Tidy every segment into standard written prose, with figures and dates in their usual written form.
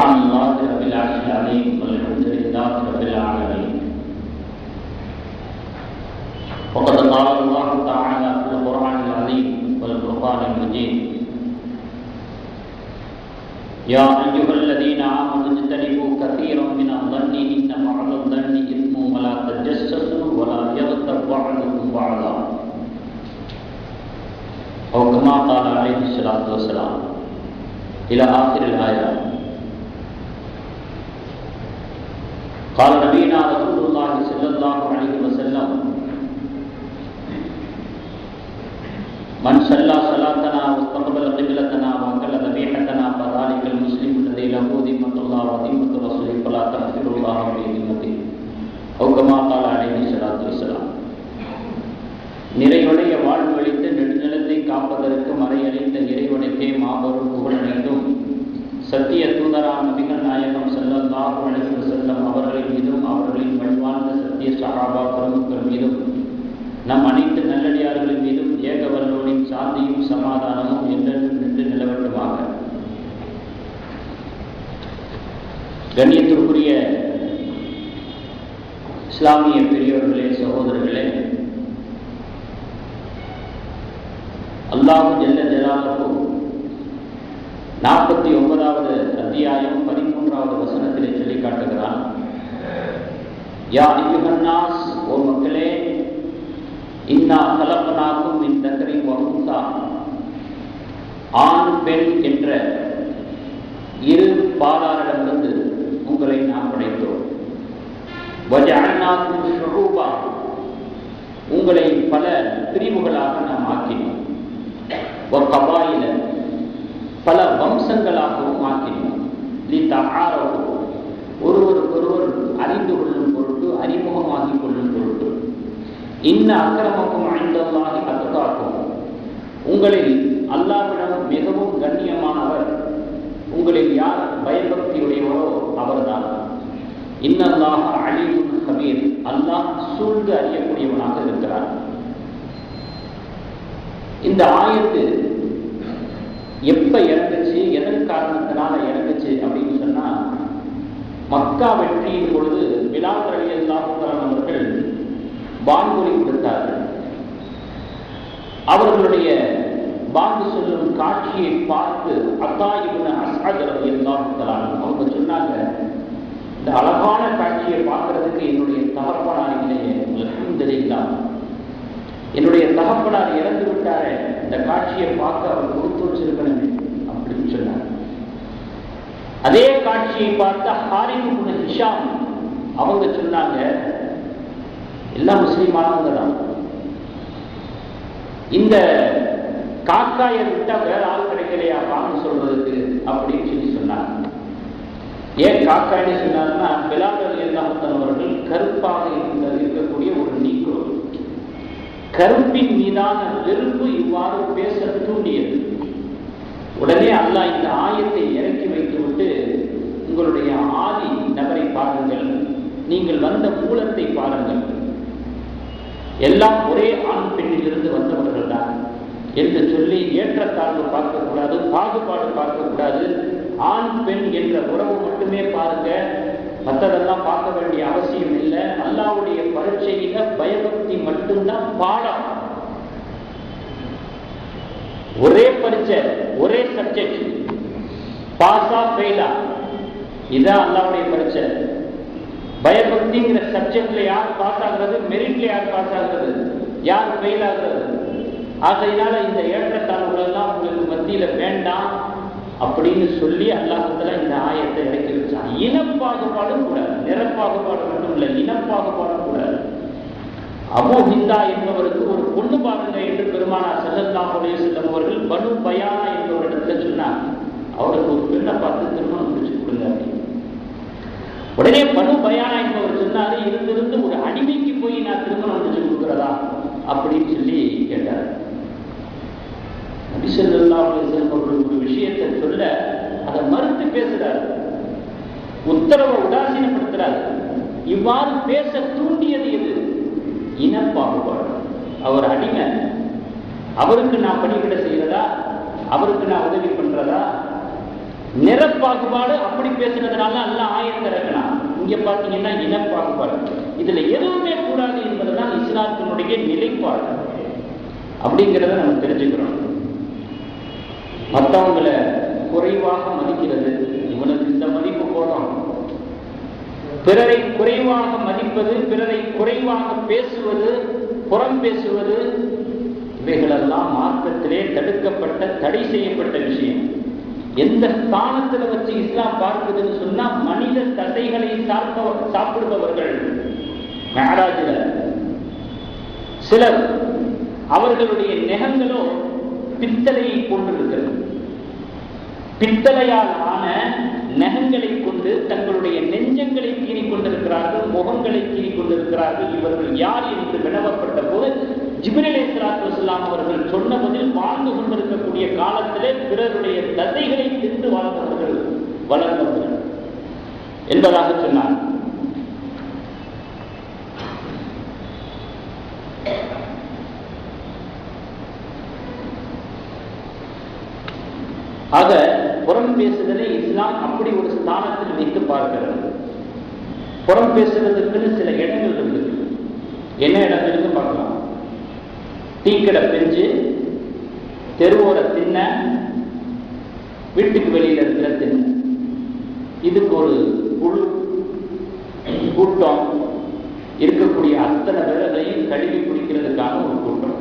سبحان الله رب العرش العظيم والحمد لله رب العالمين. وقد قال الله تعالى في القرآن العظيم والفرقان المجيد: يا أيها الذين آمنوا اجتنبوا كثيرا من الظن إن بعض الظن إثم ولا تجسسوا ولا يغتب بعضكم بعضا، أو كما قال عليه الصلاة والسلام إلى آخر الآية. قال نبينا رسول الله صلى الله عليه وسلم: من صلى صلاتنا واستقبل قبلتنا وأكل ذبيحتنا فذلك المسلم الذي له ذمة الله وذمة رسوله فلا تغفر الله في ذمته، أو كما قال عليه الصلاة والسلام. நிறைவுடைய வாழ்வழித்து நெடுநிலத்தை காப்பதற்கு மறையளித்த இறைவனுக்கே மாபெரும் புகழனைத்தும், சத்திய தூதரான நபிகள் நாயகம் ஸல்லல்லாஹு அலைஹி வஸல்லம் அவர்களின் மீதும் அவர்களின் வழிவாழ்ந்த சத்திய சஹாபா பெருமக்கள் மீதும் நம் அனைத்து நல்லடியார்களின் மீதும் ஏகவல்லோனின் சாந்தியும் சமாதானமும் என்றென்றும் நின்று நிலவட்டுமாக. கண்ணியத்திற்குரிய இஸ்லாமிய பெரியவர்களே, சகோதரர்களே, அல்லாஹு ஜல்ல ஜலாலுஹு 49வது அத்தியாயம் 13வது வசனத்திலே சொல்லி காட்டுகிறான்: யா அய்யுஹன்னாஸ், ஓ மக்களே, இன்னா கலக்னாக்கும் மின் தக்ரின் வ உன்சா, ஆண் பெண் என்ற இரு பாலாரிடமிருந்து உங்களை நாம் படைத்தோம். வஜஅல்னாக்கும் ஷுஊபா, உங்களை பல பிரிவுகளாக நாம் ஆக்கினோம். வ கபாயில, பல வம்சங்களாகவும் ஆக்கினோம். லிதஆரஃபு, ஒருவருக்கொருவர் அறிந்து கொள்ளும் பொருட்டு, அறிமுகமாகிக் கொள்ளும் பொருட்டு. இன்ன அக்ரமக்கும் இன்தல்லாஹி அத்காக்கும், உங்களில் அல்லாஹ்விடம் மிகவும் கண்ணியமானவர் உங்களில் யார் பயபக்தியுடையவரோ அவர்தான். இன்னல்லாஹ அலீமுன் கபீர், அல்லாஹ் சூழ்ந்து அறியக்கூடியவனாக இருக்கிறார். இந்த ஆயத்து எப்ப இறங்குச்சு, எதன் காரணத்தினால இறங்குச்சு அப்படின்னு சொன்னா, மக்கா வெற்றியின் பொழுது பிலால் ரலியல்லாஹு அன்ஹு அவர்கள் வான்கொலி கொடுத்தார்கள். அவர்களுடைய வாக்கு சொல்லும் காட்சியை பார்த்து அத்தா இப்னு அஸ்அத் ரலியல்லாஹு தஆலா அவங்க சொன்னாங்க, இந்த அழகான காட்சியை பார்க்கறதுக்கு என்னுடைய தகப்பனார் இல்லையே, அல்ஹம்துலில்லாஹ், என்னுடைய தகப்பனார் இறந்து விட்டாரே, இந்த காட்சியை பார்க்க அவர் கொடுத்து வச்சிருக்கணுமே அப்படின்னு சொன்னார். அதே காட்சியை பார்த்த ஹாரிஸ் இப்னு ஹிஷாம் அவங்க சொன்னாங்க, எல்லாம் முஸ்லீமானவங்க தான், இந்த காக்காயை விட்டா வேற ஆள் கிடைக்கலையா வாங்க சொல்றதுக்கு அப்படின்னு சொல்லி சொன்னாங்க. ஏன் காக்காய்னு சொன்னாங்கன்னா, பிலால் ரலியல்லாஹு அன்ஹு அவர்கள் கருப்பாக இருக்கக்கூடிய ஒரு நீக்ரோ, கருப்பின் மீதான வெறுப்பு இவ்வாறு பேச தூண்டியது. உடனே அல்லாஹ் இந்த ஆயத்தை இறக்கி வைத்துவிட்டு, உங்களுடைய ஆதி நபரை பாருங்கள், நீங்கள் வந்த மூலத்தை பாருங்கள், எல்லாம் ஒரே ஆண் பெண்ணிலிருந்து வந்தவர்கள் தான் என்று சொல்லி ஏற்றத்தாழ்வு பார்க்கக்கூடாது, பாகுபாடு பார்க்கக்கூடாது, ஆண் பெண் என்ற உறவு மட்டுமே பாருங்க, மற்றதெல்லாம் பார்க்க வேண்டிய அவசியம் இல்லை. அல்லாஹ்வுடைய பரீட்சையில பயபக்தி மட்டும்தான் பாடம். ஒரே பரீட்சை, ஒரே சப்ஜெக்ட், பாஸா ஃபெயிலா, இதான் அல்லாஹ்வுடைய பரீட்சை. பயபக்திங்கிற சப்ஜெக்ட்ல யார் பாஸ் ஆகிறது, மெரிட்ல யார் பாஸ் ஆகிறது, யார் ஃபெயில் ஆகிறது. ஆகையினால இந்த ஏற்றத்தாழ்வுகள் எல்லாம் உங்களுக்கு மத்தியில வேண்டாம் அப்படின்னு சொல்லி அல்லாஹ்வுத்தாலா இந்த ஆயத்தை இறக்கி வச்சான். இனப்பாகுபாடும் கூடாது, நிறப்பாகுபாடு மட்டும் இல்லை, இனப்பாகுபாடும் கூடாது. அபூ ஹிந்தா என்பவருக்கு ஒரு பொண்ணு பாருங்க என்று பெருமானார் ஸல்லல்லாஹு அலைஹி வஸல்லம் அவர்கள் பனு பயானா என்பவரிடத்துல சொன்னாங்க, அவருக்கு ஒரு பெண்ணை பார்த்து திருமணம் முடிச்சு கொடுங்க அப்படின்னு. உடனே பனு பயானா என்பவர் சொன்னாரு, இருந்து ஒரு அடிமைக்கு போய் நான் திருமணம் முடிச்சு கொடுக்கிறதா அப்படின்னு சொல்லி கேட்டார். நபி ஸல்லல்லாஹு அலைஹி வஸல்லம் அவர்கள் ஒரு விஷயத்தை சொல்ல அதை மறுத்து பேசுறாரு, உத்தரவை உதாசீனப்படுத்துறாரு. இவ்வாறு பேச தூண்டியது எது? இனப்பாகுபாடு. அவர் அடிமை, அவருக்கு நான் பணிவிட செய்யறதா, அவருக்கு நான் உதவி பண்றதா, நிறப்பாகுபாடு அப்படி பேசுறதுனால எல்லாம் ஆயத்தை இறக்கலாம். இங்க பாத்தீங்கன்னா இனப்பாகுபாடு, இதுல எதுவுமே கூடாது என்பதுதான் இஸ்லாத்தினுடைய நிலைப்பாடு. அப்படிங்கிறத நம்ம தெரிஞ்சுக்கிறோம். மற்றவங்களை குறைவாக மதிக்கிறது, இவனுக்கு இந்த மதிப்பு போதும், பிறரை குறைவாக மதிப்பது, பிறரை குறைவாக பேசுவது, புறம் பேசுவது, இவைகளெல்லாம் மார்க்கத்திலே தடுக்கப்பட்ட, தடை செய்யப்பட்ட விஷயம். எந்த ஸ்தானத்துல வச்சு இஸ்லாம் பார்க்குதுன்னு சொன்னா, மனித தசைகளை சாப்பிடுபவர்கள். மேராஜில சிலர் அவர்களுடைய நெகங்களோ பித்தளையை கொண்டிருக்கிறது. பித்தளையால் ஆன நகங்களை கொண்டு தங்களுடைய நெஞ்சங்களை கீறிக் கொண்டிருக்கிறார்கள், முகங்களை கீறிக் கொண்டிருக்கிறார்கள். இவர்கள் யார் என்று வினவப்பட்ட போது ஜிப்ரீல் அலைஹிஸ்ஸலாத்து வஸலாம் அவர்கள் சொன்ன பதில், வாழ்ந்து கொண்டிருக்கக்கூடிய காலத்திலே பிறருடைய தசைகளை தின்று வாழ்ந்தவர்கள், வளர்ந்தவர்கள் என்பதாக சொன்னார். ஆக புறம் பேசுதலை இஸ்லாம் அப்படி ஒரு ஸ்தானத்தில் வைத்து பார்க்கிறது. புறம் பேசுறதுக்குன்னு சில இடங்கள் இருக்குது. என்ன இடங்களுக்கு பார்க்கலாம்? டீக்கடை பெஞ்சு, தெருவோர திண்ண, வீட்டுக்கு வெளியில இருக்கிற திண்ண, இதுக்கு ஒரு குழு கூட்டம், இருக்கக்கூடிய அத்தனை விரலையும் கழுவி குடிக்கிறதுக்கான ஒரு கூட்டம்.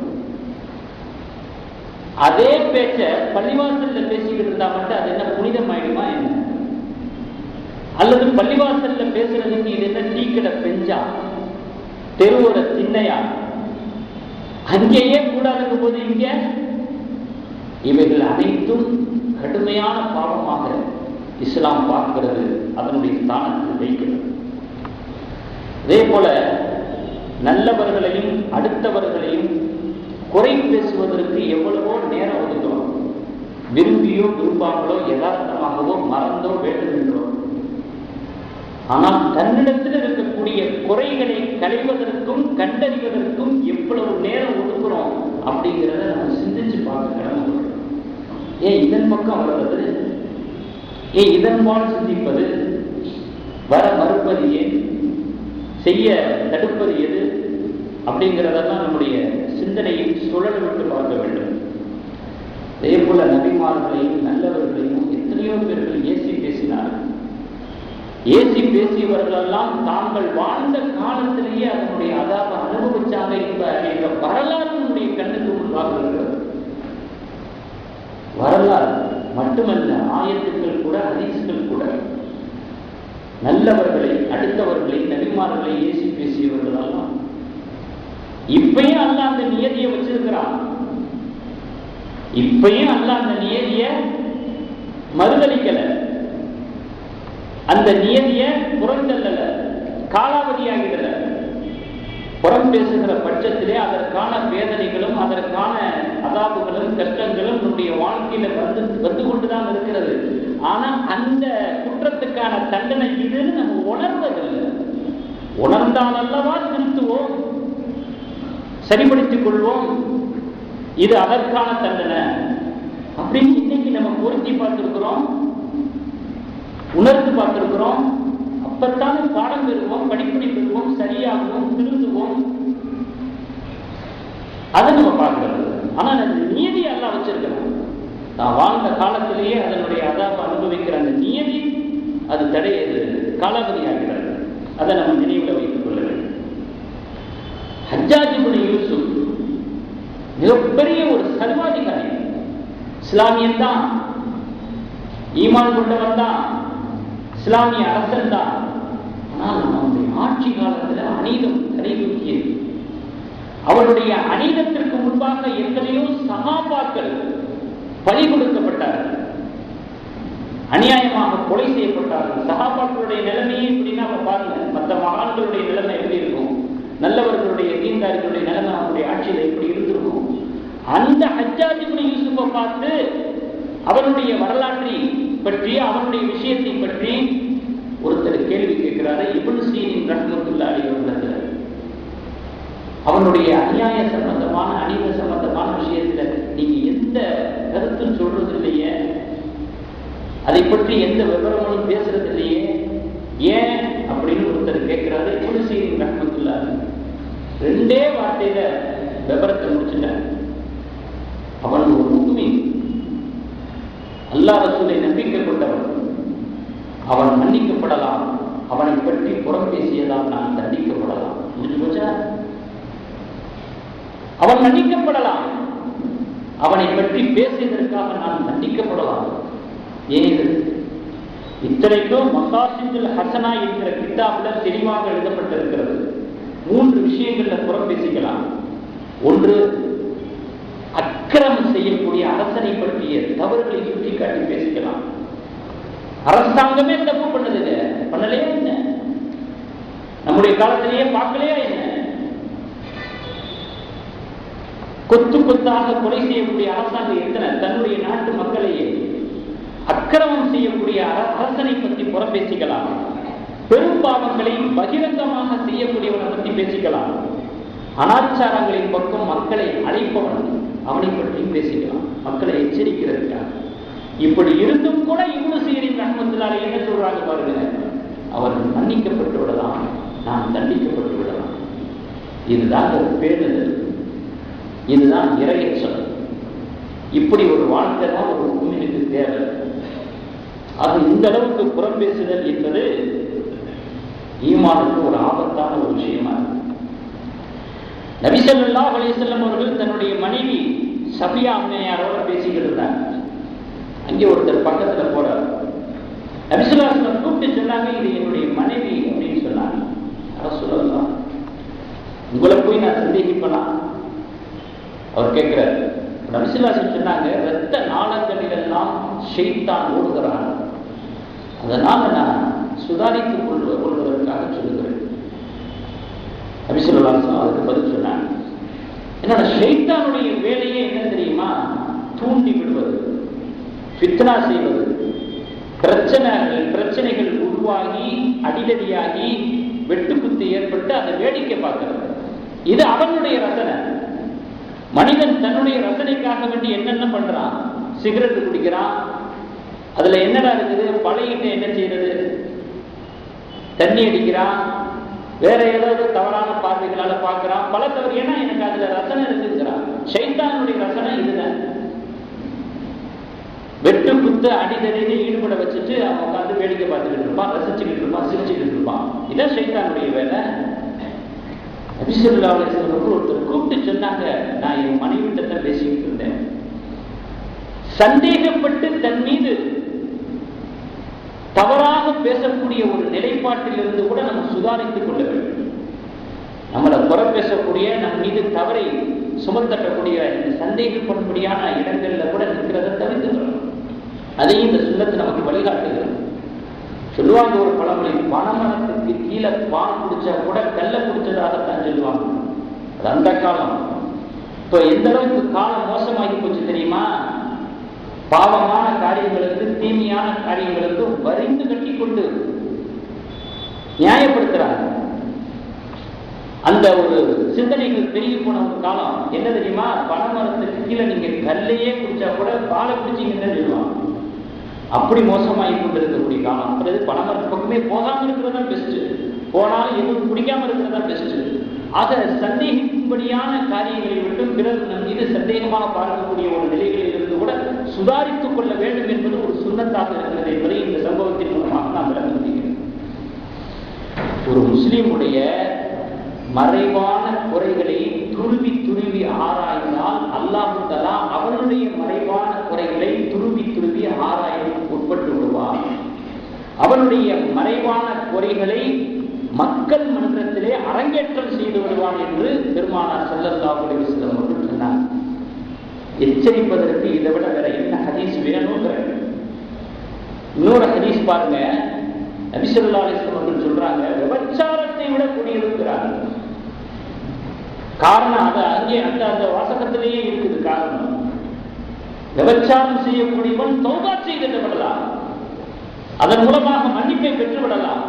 அதே பேச்ச பள்ளிவாசல்ல பேசிக்கிட்டு இருந்தா மட்டும் அது என்ன புனிதமாயிடுமா என்ன? அல்லது பள்ளிவாசல்ல பேசுறதுக்கு இது என்ன டீக்கடை பெஞ்சா, தெருவோட திண்ணையா? அங்கேயே கூடாதுங்க போது இங்க இவைகள் அனைத்தும் கடுமையான பாவமாக இஸ்லாம் பார்க்கிறது, அதனுடைய ஸ்தானத்தில் வைக்கிறது. அதே போல நல்லவர்களையும் அடுத்தவர்களையும் குறை பேசுவதற்கு எவ்வளவோ நேரம் ஒதுக்கிறோம். விரும்பியோ விரும்பாமலோ, யதார்த்தமாகவோ, மறந்தோ, வேண்டுமென்றோ. ஆனால் தன்னிடத்தில் இருக்கக்கூடிய குறைகளை களைவதற்கும் கண்டறிவதற்கும் எவ்வளவு நேரம் ஒதுக்குறோம் அப்படிங்கிறத நம்ம சிந்திச்சு பார்க்க கடமை. ஏன் இதன் பக்கம் வர்றது? ஏன் இதன்பால் சிந்திப்பது? வர மறுப்பது ஏன்? செய்ய தடுப்பது எது? அப்படிங்கிறதெல்லாம் நம்முடைய சிந்தனையில் சுழல விட்டு பார்க்க வேண்டும். அதே போல நபிமார்களையும் நல்லவர்களையும் எத்தனையோ பேர்கள் ஏசி பேசினார்கள். ஏசி பேசியவர்களெல்லாம் தாங்கள் வாழ்ந்த காலத்திலேயே அதனுடைய அதாப அனுபவிச்சாங்க என்ற வரலாறு நம்முடைய கண்ணுக்கு முன்பாக இருக்கிறது. வரலாறு மட்டுமல்ல, ஆயத்துக்கள் கூட, ஹதீஸ்கள் கூட. நல்லவர்களை, அடுத்தவர்களை, நபிமார்களை ஏசி பேசியவர்கள் எல்லாம் இப்பயும் அல்லாஹ் அந்த நியதியை வச்சிருக்கிறான். இப்பயும் அல்லாஹ் அந்த நியதியை மறுதளிக்கல, அந்த நியதியை புறந்தள்ளல, காலாவதியாகிடல. புறம் பேசுகிற பட்சத்திலே அதற்கான வேதனைகளும் அதற்கான அதாபுகளும் கஷ்டங்களும் நம்முடைய வாழ்க்கையில வந்து கொண்டுதான் இருக்கிறது. ஆனா அந்த குற்றத்துக்கான தண்டனை இதுன்னு நம்ம உணர்வதில்லை. உணர்ந்தால் அல்லவா திருத்துவோம், சரிப்படுத்திக் கொள்வோம், இது அதற்கான தண்டனை அப்படின்னு இன்னைக்கு நம்ம பொருத்தி பார்த்திருக்கிறோம், உணர்ந்து பார்த்திருக்கிறோம். அப்பத்தான பாடம் பெறுவோம், படிப்படி பெறுவோம், சரியாகவும் திருந்துவோம். அதை நம்ம பார்க்கிறது. ஆனால் அந்த நியதி எல்லாம் வச்சிருக்கிறோம். நான் வாழ்ந்த காலத்திலேயே அதனுடைய அதாப அனுபவிக்கிற அந்த நியதி அது தடையது, காலாவதியாகிறது. அதை நம்ம நினைவில் வைத்துக் கொள்ள வேண்டும். ஹஜ்ஜாஜ் இப்னு யூசுப் மிகப்பெரிய ஒரு சர்வாதிகாரி, இஸ்லாமியன் தான், ஈமான் கொண்டவன் தான், இஸ்லாமிய அரசன் தான். ஆனால் அவனுடைய ஆட்சி காலத்தில் அநீதம் தடைதூக்கியது. அவருடைய அநீதத்திற்கு முன்பாக எத்தனையோ சகாபாக்கள் பலி கொடுக்கப்பட்டார்கள், அநியாயமாக கொலை செய்யப்பட்டார்கள். சகாபாக்களுடைய நிலைமையே இப்படின்னா பாருங்க, மற்ற மகான்களுடைய நிலைமை எப்படி இருக்கும், நல்லவர்களுடைய தீன்தாரிகளுடைய நிலைமை அவருடைய ஆட்சியில் எப்படி இருந்திருக்கும். அந்த ஹஜ்ஜாஜ் இப்னு யூசுஃபை பார்த்து அவனுடைய வரலாற்றை பற்றி, அவனுடைய விஷயத்தை பற்றி ஒருத்தர் கேள்வி கேட்கிறாரு. இப்னு சீரின் ரஹ்மத்துல்லாஹி அலைஹி அவனுடைய அநியாய சம்பந்தமான, அநீத சம்பந்தமான விஷயத்துல நீங்க எந்த கருத்தும் சொல்றது இல்லையே, அதை பற்றி எந்த விவரங்களும் பேசுறது இல்லையே, ஏன் அப்படின்னு ஒருத்தர் கேட்கிறாரு. இப்னு சீரின் ரஹ்மத்துல்லாஹ் ரெண்டே வார்த்தையில விவரத்தை முடிச்சுட்டார். அவன் ஒரு முஃமின், அல்லாஹ் ரசூலை நம்பிக்கை கொண்டவன், அவன் மன்னிக்கப்படலாம், அவனை பற்றி புறம் பேசியதால் நான் தண்டிக்கப்படலாம். முடிஞ்சு போச்சா? அவன் மன்னிக்கப்படலாம், அவனை பற்றி பேசியதற்காக நான் தண்டிக்கப்படலாம். ஏன்? இத்தனைக்கும் மகாசிந்துல் ஹசனா என்கிற கிதாபுல தெளிவாக எழுதப்பட்டிருக்கிறது. 3 விஷயங்கள்ல புறம் பேசிக்கலாம். ஒன்று, அக்கிரமம் செய்யக்கூடிய அரசனை பற்றிய தவறுகளை சுட்டிக்காட்டி பேசிக்கலாம். அரசாங்கமே தப்பு பண்ணது பண்ணலையா என்ன? நம்முடைய காலத்திலேயே பார்க்கலையா என்ன? கொத்து கொத்தாக கொலை செய்யக்கூடிய அரசாங்கம் எத்தனை? தன்னுடைய நாட்டு மக்களையே அக்கிரமம் செய்யக்கூடிய அரசனை பற்றி புறம் பேசிக்கலாம். பெரும் பாவங்களை பகிரங்கமாக செய்யக்கூடியவனை பற்றி பேசிக்கலாம். அனாச்சாரங்களின் பக்கம் மக்களை அழைப்பவன், அவனை பற்றி பேசிக்கலாம், மக்களை எச்சரிக்கிறதுக்காக. இப்படி இருந்தும் கூட இப்னு சீரின் ரஹ்மத்துல்லாஹி என்ன சொல்றாங்க பாருங்க, அவர்கள் மன்னிக்கப்பட்டு விடலாம், நாம் தண்டிக்கப்பட்டு விடலாம். இதுதான் ஒரு பேணுதல், இதுதான் இறையச்சம். இப்படி ஒரு வாழ்க்கை தான் ஒரு முஃமினுக்கு தேவை. அது இந்த அளவுக்கு புறம் பேசுதல் என்பது ஈமானுக்கு ஒரு ஆபத்தான ஒரு விஷயமா இருக்கு. நபி ஸல்லல்லாஹு அலைஹி வஸல்லம் அவர்கள் தன்னுடைய மனைவி சஃபியா அம்மையாரோட பேசிக்கிட்டு இருந்தாங்க. அங்கே ஒருத்தர் பக்கத்துல போறார். நபி ஸல்லல்லாஹு அலைஹி வஸல்லம் கூப்பிட்டு சொன்னாங்க, இது என்னுடைய மனைவி அப்படின்னு சொன்னாங்க. ரசூலுல்லாஹ், உங்களை போய் நான் சந்தேகிப்பனா? அவர் கேட்கிறார். நபி ஸல்லல்லாஹு அலைஹி வஸல்லம் சொன்னாங்க, இரத்த நாளங்களிலெல்லாம் ஷைத்தான் ஓடுகிறான், அதனால நான் சுதாரித்துக் கொள்வதற்காக சொல்லுகிறேன். நபி ஸல்லல்லாஹு அலைஹி வஸல்லம் அதுக்கு பதில் சொன்னாங்க, என்னோட ஷைத்தானுடைய வேலையே என்ன தெரியுமா? தூண்டி விடுவது, ஃபித்னா செய்வது, பிரச்சனைகள் உருவாகி அடிதடியாகி வெட்டுக்குத்து ஏற்பட்டு அதை வேடிக்கை பார்க்கிறது. இது அவனுடைய ரசனை. மனிதன் தன்னுடைய ரசனைக்காக வேண்டி என்னென்ன பண்றான்? சிகரெட் குடிக்கிறான், அதுல என்னடா இருக்குது? பழையிட்ட என்ன செய்யறது? தண்ணி அடிக்கிறான், வேற ஏதாவது தவறான பார்வைகளால பார்க்கிறான், பல தவறு. ஏன்னா எனக்கு அதுல ரசனை இருக்குங்கிறான். ஷைத்தானுடைய ரசனை இதுதான். வெட்டு குத்து அடிதடியில ஈடுபட வச்சுட்டு அவன் உட்காந்து வேடிக்கை பார்த்துக்கிட்டு இருப்பான், ரசிச்சுக்கிட்டு இருப்பான், சிரிச்சுக்கிட்டு இருப்பான். இதான் ஷைத்தானுடைய வேலை. நபி ஸல்லல்லாஹு அலைஹி வஸல்லம் ஒருத்தர் கூப்பிட்டு சொன்னாங்க, நான் என் மனைவிட்ட தான் பேசிக்கிட்டு இருந்தேன். சந்தேகப்பட்டு தன் மீது தவறாக பேசக்கூடிய ஒரு நிலைப்பாட்டில் இருந்து கூட நம்ம சுதாரித்துக் கொள்ள வேண்டும். நம்மளை புற பேசக்கூடிய, நம் மீது தவறை சுமத்தக்கூடிய, சந்தேகப்படும்படியான இடங்கள்ல கூட நிற்கிறத தவிர்த்துக்கணும். அதையும் இந்த சுன்னத்து நமக்கு வழிகாட்டுகிறது. சொல்லுவாங்க ஒரு பழமொழி, பனைமரத்துக்கு கீழே பால் குடிச்சா கூட கல்ல குடிச்சதாகத்தான் சொல்லுவாங்க. அது அந்த காலம். இப்ப எந்த அளவுக்கு காலம் மோசமாகி போச்சு தெரியுமா? பாவமான காரியங்களுக்கு, தீமையான காரியங்களுக்கு வரிந்து கட்டி கொண்டு நியாயப்படுத்துறாங்க. அந்த ஒரு சிந்தனைகள் பெருகி போன ஒரு காலம். என்ன தெரியுமா? பனைமரத்துக்கு கீழே நீங்க கல்லையே குடிச்சா கூட பாலை குடிச்சீங்கன்னு சொல்லுவாங்க. அப்படி மோசமாகி கொண்டு இருக்கக்கூடிய காலம். அதாவது பனைமரத்து பக்கமே போகாம இருக்கிறதா பெஸ்ட், போனாலும் எதுவும் குடிக்காம இருக்கிறதா பெஸ்ட். ஆக சந்தேகிக்கும்படியான காரியங்களை விட்டு பிறர் நம் மீது சந்தேகமாக பார்க்கக்கூடிய ஒரு நிலைகளில் இருந்து கூட சுதாரித்துக் கொள்ள வேண்டும் என்பது ஒரு சுன்னத்தாக இருக்கிறது என்பதை இந்த சம்பவத்தின் மூலமாக நாம் விளக்க முடிகிறது. ஒரு முஸ்லிமுடைய மறைவான குறைகளை துருவி துருவி ஆராய்ந்தால் அல்லாஹ் தஆலா அவனுடைய மறைவான குறைகளை துருவி துருவி ஆராய்ந்து உட்பட்டு விடுவார். அவனுடைய மறைவான குறைகளை மக்கள் மன்றத்திலே அரங்கேற்றம் செய்து விடுவான் என்று பெருமானார் ஸல்லல்லாஹு அலைஹி வஸல்லம் அவர்கள் சொன்னார். எச்சரிப்பதற்கு இதை விட வேற என்ன ஹதீஸ் வேணும்ங்கிற இன்னொரு ஹதீஸ் பாருங்க. நபி ஸல்லல்லாஹு அலைஹி வஸல்லம் அவர்கள் சொல்றாங்க, விபச்சாரத்தை விட கூடியிருக்கிறாங்க. காரணம் அது அங்கே அந்த வாசகத்திலேயே இருக்குது. காரணம், விபச்சாரம் செய்யக்கூடியவன் தௌபா செய்து விடலாம், அதன் மூலமாக மன்னிப்பை பெற்று விடலாம்.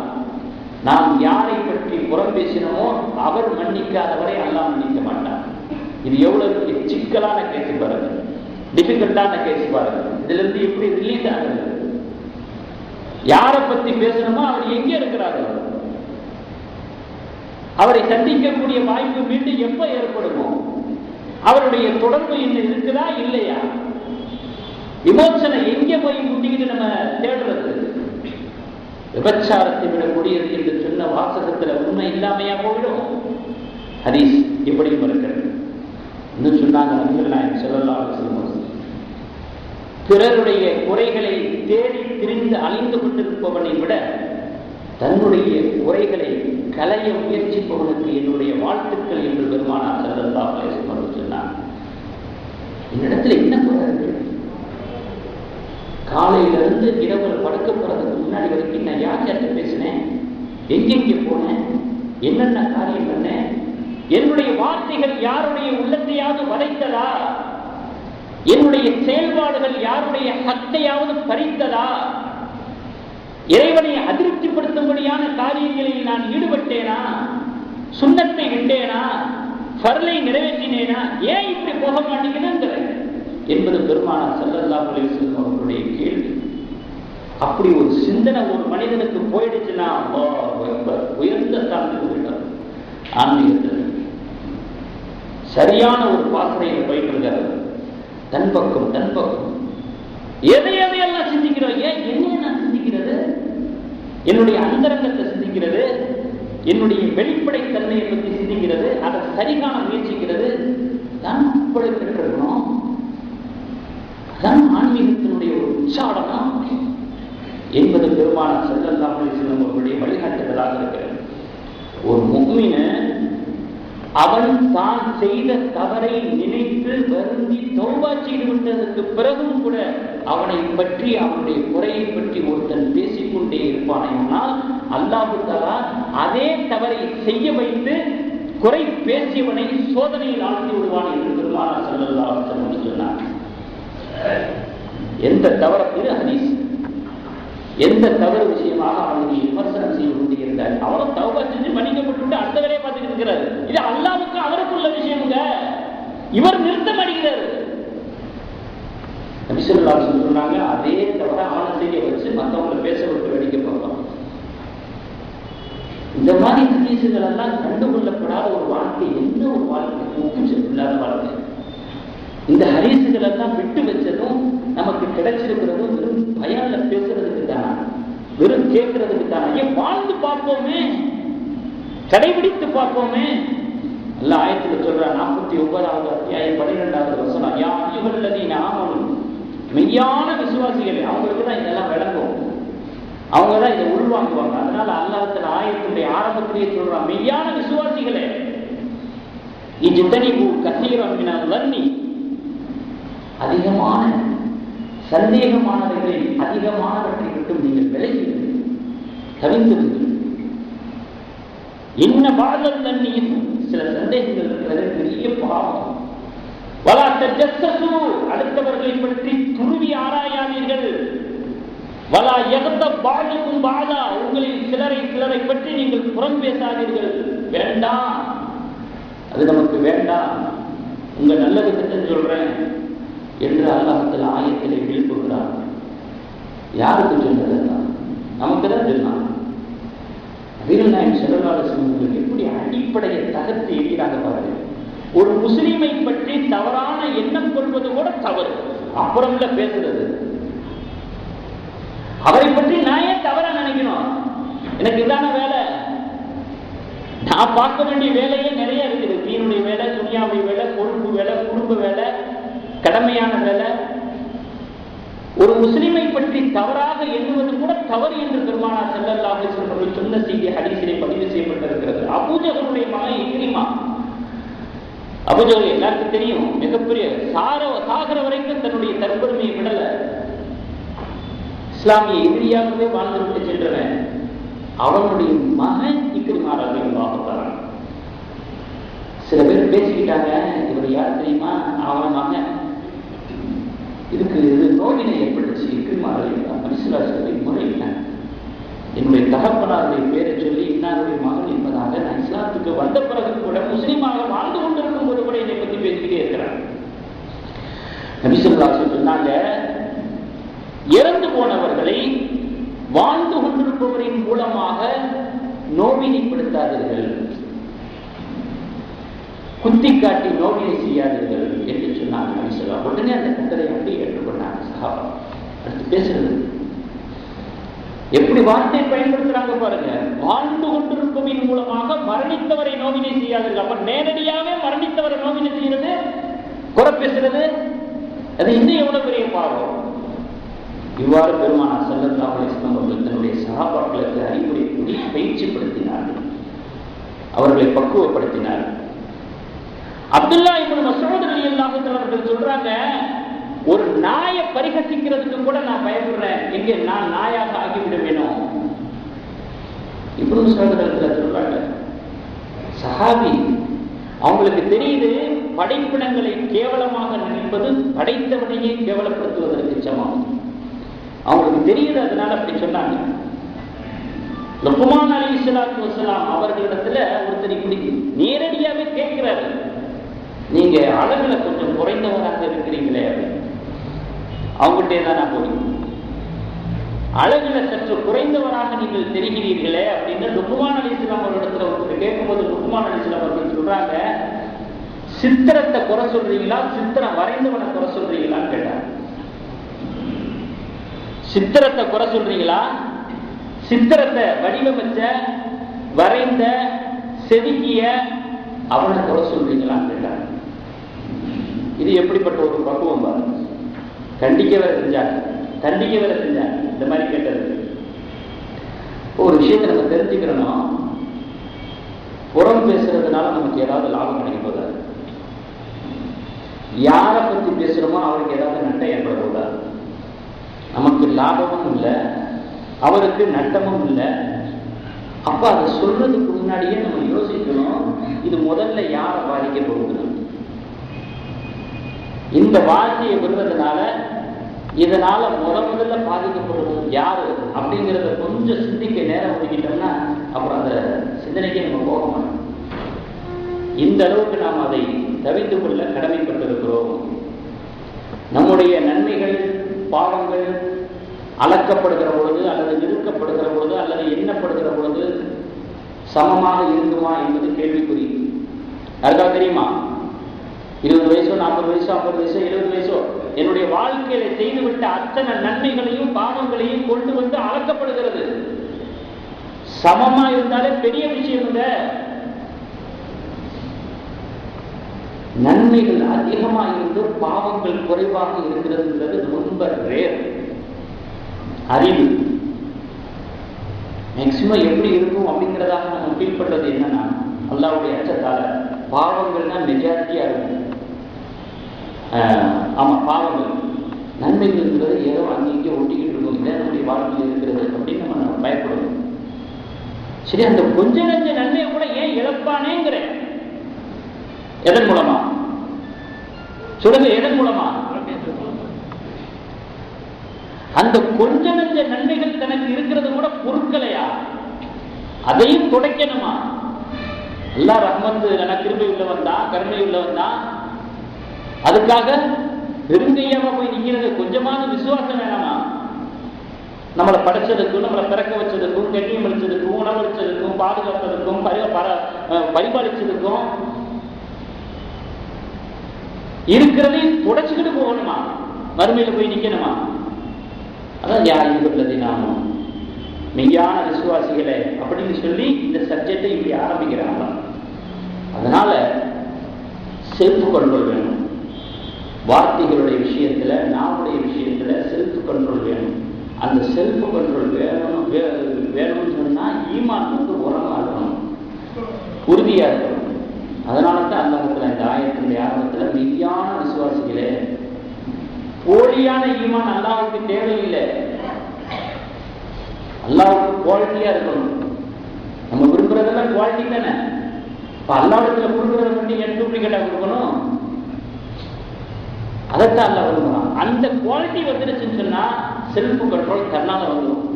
நாம் யாரை பற்றி புறம் பேசினோமோ அவர் மன்னிக்காதவரை அல்லாஹ் மன்னிக்க மாட்டார். இது எவ்வளவு சிக்கலான கேஸ் பாருங்க, டிஃபிகல்ட்டான கேஸ் பாருங்க. இதுல இருந்து எப்படி ரிலீஸ் ஆகுது? யாரை பத்தி பேசணுமோ அவர் எங்கே இருக்கிறாரு, அவரை சந்திக்கக்கூடிய வாய்ப்பு மீண்டும் எப்ப ஏற்படுமோ, அவருடைய தொடர்பு இன்னும் இருக்குதா இல்லையா, விமோசனம் எங்கே போய் முட்டிக்கிட்டு நம்ம தேடுறது. விபச்சாரத்தை விட கூடியது என்று சொன்ன வாசகத்துல உண்மை இல்லாமையா போயிடும். ஹதீஸ் இப்படியும் இருக்கிறது. இன்னும் சொன்னாங்க நபிகள் நாயகம் ஸல்லல்லாஹு அலைஹி வஸல்லம், பிறருடைய குறைகளை தேடி திரிந்து அழிந்து கொண்டிருப்பவனை விட தன்னுடைய குறைகளை களைய முயற்சிப்பவனுக்கு என்னுடைய வாழ்த்துக்கள் என்று பெருமானார் ஸல்லல்லாஹு அலைஹி வஸல்லம் சொன்னார். என்னிடத்துல என்ன குறை இருக்கு? காலையிலிருந்து இரவு படுக்க போறதுக்கு முன்னாடி வரைக்கும் நான் யார்கிட்ட பேசினேன், எங்கெங்கே போனேன், என்னென்ன காரியம் பண்ணேன், என்னுடைய வார்த்தைகள் யாருடைய உள்ளத்தையாவது வளைத்ததா, என்னுடைய செயல்பாடுகள் யாருடைய ஹக்கையாவது பறித்ததா, இறைவனை அதிருப்திப்படுத்தும்படியான காரியங்களில் நான் ஈடுபட்டேனா, சுன்னத்தை விட்டேனா, ஃபர்லை நிறைவேற்றினேனா, ஏன் இப்படி போக மாட்டேங்கிறேன் என்பது பெருமானார் ஸல்லல்லாஹு அலைஹி வஸல்லம் அவர்களுடைய கேள்வி. அப்படி ஒரு சிந்தனை ஒரு மனிதனுக்கு போயிடுச்சுன்னா உயர்ந்த ஸ்தானத்துக்கு போயிட்டார். ஆன்மீகத்தில் சரியான ஒரு பாசறையில் போயிட்டு இருக்காரு. தன் பக்கம் எதையெல்லாம் சிந்திக்கிறோம், ஏன் என்ன நான் சிந்திக்கிறது, என்னுடைய அந்தரங்கத்தை சிந்திக்கிறது, என்னுடைய வெளிப்படை தன்மையை பற்றி சிந்திக்கிறது, அதை சரிகாண முயற்சிக்கிறது தான் அப்படி பெற்றிருக்கணும். அதான் ஆன்மீகத்தினுடைய ஒரு உச்சாடனம் என்பது பெருமானார் ஸல்லல்லாஹு அலைஹி வஸல்லம் அவர்களுடைய வழிகாட்டுதலாக இருக்கிறது. ஒரு முஃமின் அவன் தான் செய்த தவறை நினைத்து வருந்தி தௌபா செய்து விட்டதற்கு பிறகும் கூட அவனை பற்றி அவனுடைய குறையை பற்றி ஒருத்தன் பேசிக்கொண்டே இருப்பானால் அல்லாஹ் தஆலா அதே தவறை செய்ய வைத்து குறை பேசியவனை சோதனையில் ஆழ்த்தி விடுவான் என்று பெருமானார் ஸல்லல்லாஹு அலைஹி வஸல்லம் சொன்னார். எந்த தவறு ஹதீஸ், எந்த தவறு விஷயமாக அவனை விமர்சனம் செய்து கொண்டிருந்தார், அவரும் தௌபா செஞ்சு மன்னிக்கப்பட்டு அடுத்த வேலையை பார்த்துட்டு இருக்கிறார். இது அல்லாஹ்வுக்கு அவருக்குள்ள விஷயங்க, இவர் நிறுத்த மாட்டேங்கிறார். நபி ஸல்லல்லாஹு அலைஹி வஸல்லம் சொன்னாங்க, அதே தவறை அவனை செய்ய வச்சு மற்றவங்களை பேச விட்டு வேடிக்கை பார்ப்பான். இந்த மாதிரி ஹதீசுகள் எல்லாம் கண்டுகொள்ளப்படாத ஒரு வாழ்க்கை என்ன ஒரு வாழ்க்கை, முக்கியம் இல்லாத வாழ்க்கை. இந்த ஹதீசுகள் எல்லாம் விட்டு வச்சதும் நமக்கு கிடைச்சிருக்கிறதும் வெறும் பயன்ல பேசுறதுக்கு தானா, வெறும் கேட்கறதுக்கு தானா? ஏன் வாழ்ந்து பார்ப்போமே, கடைபிடித்து பார்ப்போமே. அல்ல ஆயத்துல சொல்ற 49வது அத்தியாயம் 12வது வசனம், யா அய்யுஹல்லதீன ஆமனு, மெய்யான விசுவாசிகளே, அவங்களுக்கு தான் இதெல்லாம் விளங்கும், அவங்க தான் இதை உள்வாங்குவாங்க. அதனால அல்லாஹ் ஆயத்துடைய ஆரம்பத்திலேயே சொல்றான், மெய்யான விசுவாசிகளே, இஜ்தனிபு கஸீரன் மினல் வன்னி, அதிகமான சந்தேகமானவர்களில் அதிகமானவற்றை விட்டும் நீங்கள் விலகி தவிர்த்து. இன்ன பாதல் தண்ணியில் சில சந்தேகங்கள் இருக்கிறது, பெரிய பாவம். வலா தஜஸ்ஸஸு, அடுத்தவர்களை பற்றி துருவி ஆராயாதீர்கள். வலா யக்தப் பாதுக்கும் பாதா, உங்களில் சிலரை பற்றி நீங்கள் புறம் பேசாதீர்கள். வேண்டாம், அது நமக்கு வேண்டாம், உங்க நல்லதுக்கு சொல்றேன் என்று அல்லாஹ் தஆலா ஆயத்திலே விழிப்புகிறார். யாருக்கு சொன்னது? நமக்கு தான் சொன்னான். நபிகள் நாயகம் ஸல்லல்லாஹு அலைஹி வஸல்லம் எப்படி அடிப்படையை தகர்த்து எறிகிறாங்க பாருங்க. ஒரு முஸ்லிமை பற்றி தவறான எண்ணம் கொள்வது கூட தவறு, அப்புறம் பேசுறது. அவரை பற்றி நான் ஏன் தவறா நினைக்கணும்? எனக்கு இதான வேலை, நான் பார்க்க வேண்டிய வேலையே நிறைய இருக்குது. தீனுடைய வேலை, துனியாவுடைய வேலை, பொறுப்பு வேலை, குடும்ப வேலை, கடமையான வேலை. ஒரு முஸ்லிமை பற்றி தவறாக எண்ணுவது கூட தவறு என்று பெருமானார் ஸல்லல்லாஹு அலைஹி வஸல்லம் சொன்ன செய்தி ஹதீஸிலே பதிவு செய்யப்பட்டிருக்கிறது. அபூஜஹலுடைய மகன் இக்ரிமா, அபூஜஹல் எல்லாருக்கும் தெரியும், மிகப்பெரிய சாகர வரைக்கும் தன்னுடைய தற்பெருமையை விடல, இஸ்லாமிய எதிரியாகவே வாழ்ந்துவிட்டு சென்றவன். அவனுடைய மகன் இக்ரிமா ரலியல்லாஹு தஆலா. சில பேர் பேசிக்கிட்டாங்க, இவர் யார் தெரியுமா? அவன் மகன். இதுக்கு நோவினை ஏற்பட்டுச்சு. இக்ரிமா ரலியல்லாஹு மனுஷராசத்தை முறையில என்னுடைய தகப்பனாருடைய பேரை சொல்லி இன்னாருடைய மகன் என்பதாக நான் இஸ்லாத்துக்கு வந்த பிறகு கூட முஸ்லீமாக வாழ்ந்து கொண்டிருக்கும் போது கூட என்னை பற்றி பேசிக்கிட்டே இருக்கிறார். நபி ஸல்லல்லாஹு அலைஹி வஸல்லம் சொன்னாங்க, இறந்து போனவர்களை வாழ்ந்து கொண்டிருப்பவரின் மூலமாக நோவினைப்படுத்தாதீர்கள், குத்தி காட்டி நோவினை செய்யாதீர்கள் என்று சொன்னாங்க நபி ஸல்லல்லாஹு அலைஹி வஸல்லம். உடனே அந்த கட்டளை அப்படி ஏற்றுக்கொண்டாங்க சஹாபா. அடுத்து பேசுறது எப்படி வார்த்தை பயன்படுத்துறாங்க பாருங்க. வாழ்ந்து கொண்டிருப்பவரின் மூலமாக மரணித்தவரை நோவினை செய்யாதீர்கள். அப்ப நேரடியாவே மரணித்தவரை நோவினை செய்யறது, குறை பேசுறது, அது இன்னும் எவ்வளவு பெரிய பாவம். இவ்வாறு பெருமானார் ஸல்லல்லாஹு அலைஹி வஸல்லம் அவர்கள் தன்னுடைய சஹாபாக்களுக்கு அறிவுரை கூறி பயிற்சிப்படுத்தினார்கள், அவர்களை பக்குவப்படுத்தினார்கள். அப்துல்லா இப்னு மஸ்ஊத் ரலியல்லாஹு அன்ஹு அவர்கள் சொல்றாங்க, ஒரு நாயை பரிகசிக்கிறதுக்கு கூட நான் பயப்படுறேன், எங்கே நான் நாயாக ஆகிவிடுவேனோ. இப்னு மஸ்ஊத் சொல்றாங்க, சஹாபி அவங்களுக்கு தெரியுது படைப்பினங்களை கேவலமாக நினைப்பது படைத்தவனையே கேவலப்படுத்துவதற்கு சமம். அவங்களுக்கு தெரியுது, அதனால அப்படி சொன்னாங்க. லுக்மான் அலைஹிஸ்ஸலாத்து வஸ்ஸலாம் அவர்களிடத்துல ஒருத்தர் இப்படி நேரடியாவே கேட்கிறாரு, நீங்க அளவுல கொஞ்சம் குறைந்தவராக இருக்கிறீங்களே அப்படின்னு. அவங்ககிட்டே தான் நான் போய் அழகுல சற்று குறைந்தவராக நீங்கள் தெரிகிறீர்களே அப்படின்னு லுக்மான் அலைஹிஸ்ஸலாம் அவர்களிடத்துல ஒருத்தர் கேட்கும்போது லுக்மான் அலைஹிஸ்ஸலாம் அவர்கள் சொல்றாங்க, சித்திரத்தை குறை சொல்றீங்களா, சித்திரம் வரைந்தவனை குறை சொல்றீங்களான்னு கேட்டாங்க. சித்திரத்தை குறை சொல்றீங்களா, சித்திரத்தை வடிவமைச்ச வரைந்த செதுக்கிய அவனை குறை சொல்றீங்களான்னு கேட்டாங்க. இது எப்படிப்பட்ட ஒரு பக்குவம் பாருங்க. கண்டிக்க வேற செஞ்சாங்க, தண்டிக்க வேற செஞ்சாங்க. இந்த மாதிரி கேட்டது ஒரு விஷயத்தை நம்ம தெரிஞ்சுக்கிறோம். புறம் பேசுறதுனால நமக்கு ஏதாவது லாபம் கிடைக்க போதாது, யாரை பத்தி பேசுறோமோ அவருக்கு ஏதாவது நட்டம் ஏற்பட போதாது. நமக்கு லாபமும் இல்லை, அவருக்கு நட்டமும் இல்லை. அப்ப அதை சொல்றதுக்கு முன்னாடியே நம்ம யோசிக்கணும், இது முதல்ல யாரை பாதிக்க போகுது. இந்த வார்த்தையை விடுறதுனால இதனால முதல்ல பாதிக்கப்படுவது யாரு அப்படிங்கிறத கொஞ்சம் சிந்திக்க நேரம் ஒதுக்கிட்டோம்னா அப்புறம் அந்த சிந்தனைக்கே நம்ம போக மாட்டோம். இந்த அளவுக்கு நாம் அதை தவிர்த்து கொள்ள கடமைப்பட்டிருக்கிறோம். நம்முடைய நன்மைகள் பாவங்கள் அளக்கப்படுகிற பொழுது அல்லது நிறுக்கப்படுகிற பொழுது அல்லது எண்ணப்படுகிற பொழுது சமமாக இருக்குமா என்பது கேள்விக்குறி. யாருக்காவது தெரியுமா? 20 வயசோ 40 வயசோ 50 வயசோ 70 வயசோ என்னுடைய வாழ்க்கையில செய்துவிட்ட அத்தனை நன்மைகளையும் பாவங்களையும் கொண்டு வந்து அளக்கப்படுகிறது. சமமா இருந்தாலே பெரிய விஷயம் இல்லை. நன்மைகள் அதிகமாக இருந்து பாவங்கள் குறைவாக இருக்கிறதுங்கிறது ரொம்ப ரேர். அறிவு மேக்சிமம் எப்படி இருக்கும் அப்படிங்கிறதாக நம்ம ஃபீல் பண்றது என்னன்னா, அல்லாஹ்வுடைய அச்சத்தால பாவங்கள் தான் மெஜாரிட்டியா இருக்கும். ஆமா, பாவங்கள், நன்மைகள்ங்கிறது ஏதோ அங்கே ஒட்டிக்கிட்டு இருக்கும், இதான் நம்முடைய வாழ்க்கையில் இருக்கிறது அப்படின்னு நம்ம பயப்படணும். சரி, அந்த கொஞ்ச நஞ்ச நன்மையை கூட ஏன் இழப்பானேங்கிற, எதன் மூலமா சொல்லுங்க, எதன் மூலமா? அந்த கொஞ்ச நஞ்ச நன்மைகள் தனக்கு இருக்கிறது கூட பொருட்களையா, அதையும் துடைக்கணுமா? அல்லாஹ் ரஹ்மத்து கிருபை உள்ளவன் தான், கருணை உள்ளவன் தான். அதுக்காக பெருங்கையாம போய் நிக்கிறது கொஞ்சமான விசுவாசம் வேணாமா? நம்மளை படைச்சதுக்கும் நம்மளை பிறக்க வச்சதுக்கும் கண்ணியம் அளிச்சதுக்கும் உணவளிச்சதுக்கும் பாதுகாப்பதற்கும் பரிபாலிச்சதுக்கும் இருக்கிறதையும் துடைச்சுக்கிட்டு போகணுமா? மறுமையில போய் நிக்கணுமா? அதான் யாரும் உள்ளது நாமும் மெய்யான விசுவாசிகளை அப்படின்னு சொல்லி இந்த சப்ஜெக்டை இப்படி ஆரம்பிக்கிறாங்க. அதனால செல்ஃப் கண்ட்ரோல் வேணும். வார்த்தைகளுடைய விஷயத்துல, நாவுடைய விஷயத்துல செல்ஃப் கண்ட்ரோல் வேணும். அந்த செல்ஃப் கண்ட்ரோல் வேணும்னு சொன்னா ஈமான் வந்து உரமா இருக்கணும், உறுதியா இருக்கணும். அதனால தான் அந்த இந்த ஆயத்தினுடைய ஆரம்பத்துல மெய்யான விசுவாசிகளே, போலியான ஈமான் அல்லாஹ்வுக்கு தேவையில்லை. அல்லாஹ்வுக்கு குவாலிட்டியா இருக்கணும். நம்ம விரும்புறதெல்லாம் குவாலிட்டி தானே. இப்ப அல்லாஹ்விடத்துல கொடுக்கறத பண்ணி என் டூப்ளிகேட்டா கொடுக்கணும், அதைத்தான் அல்லாஹ் விரும்புறான். அந்த குவாலிட்டி வந்துருச்சுன்னு சொன்னா செல்ஃப் கண்ட்ரோல் தன்னால வந்துடும்.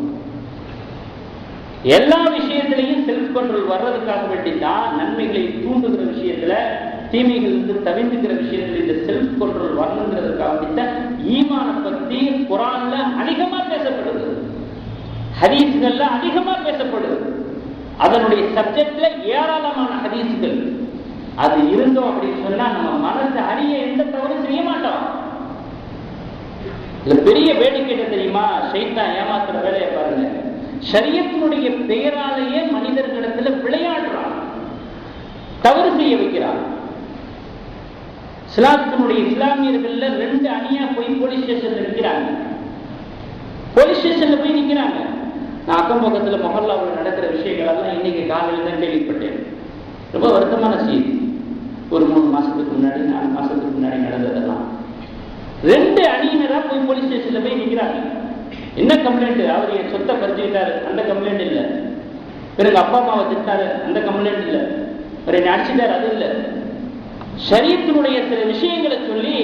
எல்லா விஷயத்திலையும் செல்ஃப் கண்ட்ரோல் வர்றதுக்காக வேண்டிதான் நன்மைகளை தூண்டுகிற விஷயத்துல, தீமைகள் இருந்து தவிர்த்துக்கிற விஷயத்துல இந்த செல்ஃப் கண்ட்ரோல் வரணுங்கிறதுக்காக வேண்டித்தான் ஈமானை பத்தி குர்ஆன்ல அதிகமா பேசப்படுது. ஹதீஸ்கள்ல அதிகமா பேசப்படுது. அதனுடைய சப்ஜெக்ட்ல ஏராளமான ஹதீஸ்கள். அது இருந்தோம் அப்படின்னு சொன்னா நம்ம மனசு அறிய எந்த தவறும் செய்ய மாட்டோம். இல்ல பெரிய வேடிக்கை தெரியுமா? ஷைத்தான் ஏமாத்துற வேலையை பாருங்க. ஷரியத்தினுடைய பெயராலேயே மனிதர்களிடத்துல விளையாடுறான், தவறு செய்ய வைக்கிறான். இஸ்லாமியர்கள்ல 2 அணியா போய் போலீஸ் ஸ்டேஷன்ல நிற்கிறாங்க. போலீஸ் ஸ்டேஷன்ல போய் நிற்கிறாங்க. நான் அக்கம் பக்கத்துல மொஹல்லாவில் நடக்கிற விஷயங்கள் எல்லாம் இன்னைக்கு காலையில் தான் கேள்விப்பட்டேன். ரொம்ப வருத்தமான செய்தி. ஒரு 3 மாசத்துக்கு முன்னாடி 4 மாசத்துக்கு முன்னாடி நடந்ததெல்லாம். 2 அணியினரா போய் போலீஸ் ஸ்டேஷன்ல போய் நிற்கிறாங்க. என்ன கம்ப்ளைண்ட்? அவர் என் சொத்தை பறிச்சுக்கிட்டாரு, அந்த கம்ப்ளைண்ட் இல்ல. பிறகு அப்பா அம்மாவை திட்டாரு, அந்த கம்ப்ளைண்ட் இல்ல. வேற என்ன அடிச்சுட்டாரு, அது இல்ல. ஷரியத்தினுடைய சில விஷயங்களை சொல்லி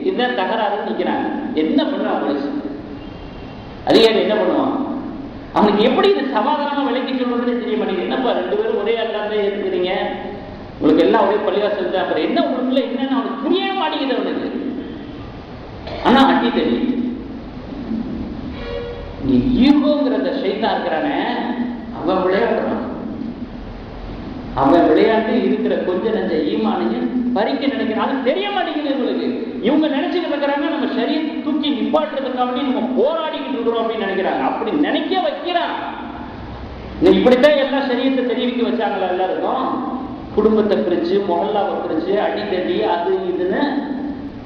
இதுதான் தகராறுன்னு நிற்கிறாங்க. என்ன பண்ணுவான் போலீஸ் அதிகாரி? என்ன பண்ணுவான்? அவனுக்கு எப்படி இது சமாதானமா விளக்கி சொல்றதுன்னு தெரிய மாட்டேங்குது. என்னப்பா 2 பேரும் ஒரே அல்லாமே இருக்கிறீங்க, உங்களுக்கு எல்லாம் ஒரே பள்ளிவாசல் தான், அப்புறம் என்ன உங்களுக்குள்ள என்னன்னு அவனுக்கு புரிய மாட்டேங்குது அவனுக்கு. ஆனா அடி தண்ணி நீ ஈகோங்கிறத ஷைத்தான் இருக்கிறானே, அவன் விளையாடுறான். அவன் விளையாட்டு இருக்கிற கொஞ்ச நெஞ்ச ஈமானையும் பறிக்க நினைக்கிறான். அது தெரிய மாட்டேங்குது இவங்களுக்கு. இவங்க நினைச்சுக்கிட்டு இருக்கிறாங்க நம்ம ஷரியத்தை தூக்கி நிப்பாட்டுறதுக்காக நம்ம போராடிக்கிட்டு இருக்கிறோம் அப்படின்னு நினைக்கிறாங்க. அப்படி நினைக்க வைக்கிறான். இப்படித்தான் எல்லா ஷரியத்தை தெரிவிக்க வச்சாங்களா எல்லாருக்கும்? குடும்பத்தை பிரிச்சு, மொஹல்லாவை பிரிச்சு, அடித்தடி அது இதுன்னு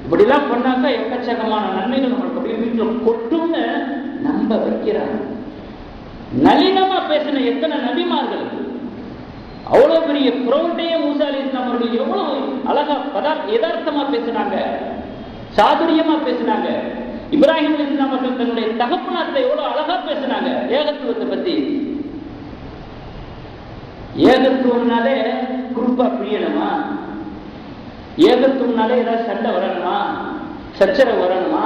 இப்படிலாம் பண்ணாக்கா எக்கச்சக்கமான நன்மைகள் நம்மளுக்கு அப்படியே வீட்டில் கொட்டும்னு நம்ப வைக்கிறாங்க. நளினமா பேசின எத்தனை நபிமார்கள், அவ்வளவு பெரிய புரோட்டைய மூசா அலைஹிஸ்ஸலாம் அவர்கள் எவ்வளவு அழகா யதார்த்தமா பேசினாங்க, சாதுரியமா பேசினாங்க. இப்ராஹிம் அலைஹிஸ்ஸலாம் அவர்கள் தன்னுடைய தகப்பனாத்தை எவ்வளவு அழகா பேசினாங்க ஏகத்துவத்தை பத்தி. ஏகத்துவம்னாலே குரூப்பா பிரியணுமா? ஏகத்துவம்னாலே ஏதாவது சண்டை வரணுமா, சச்சரவு வரணுமா?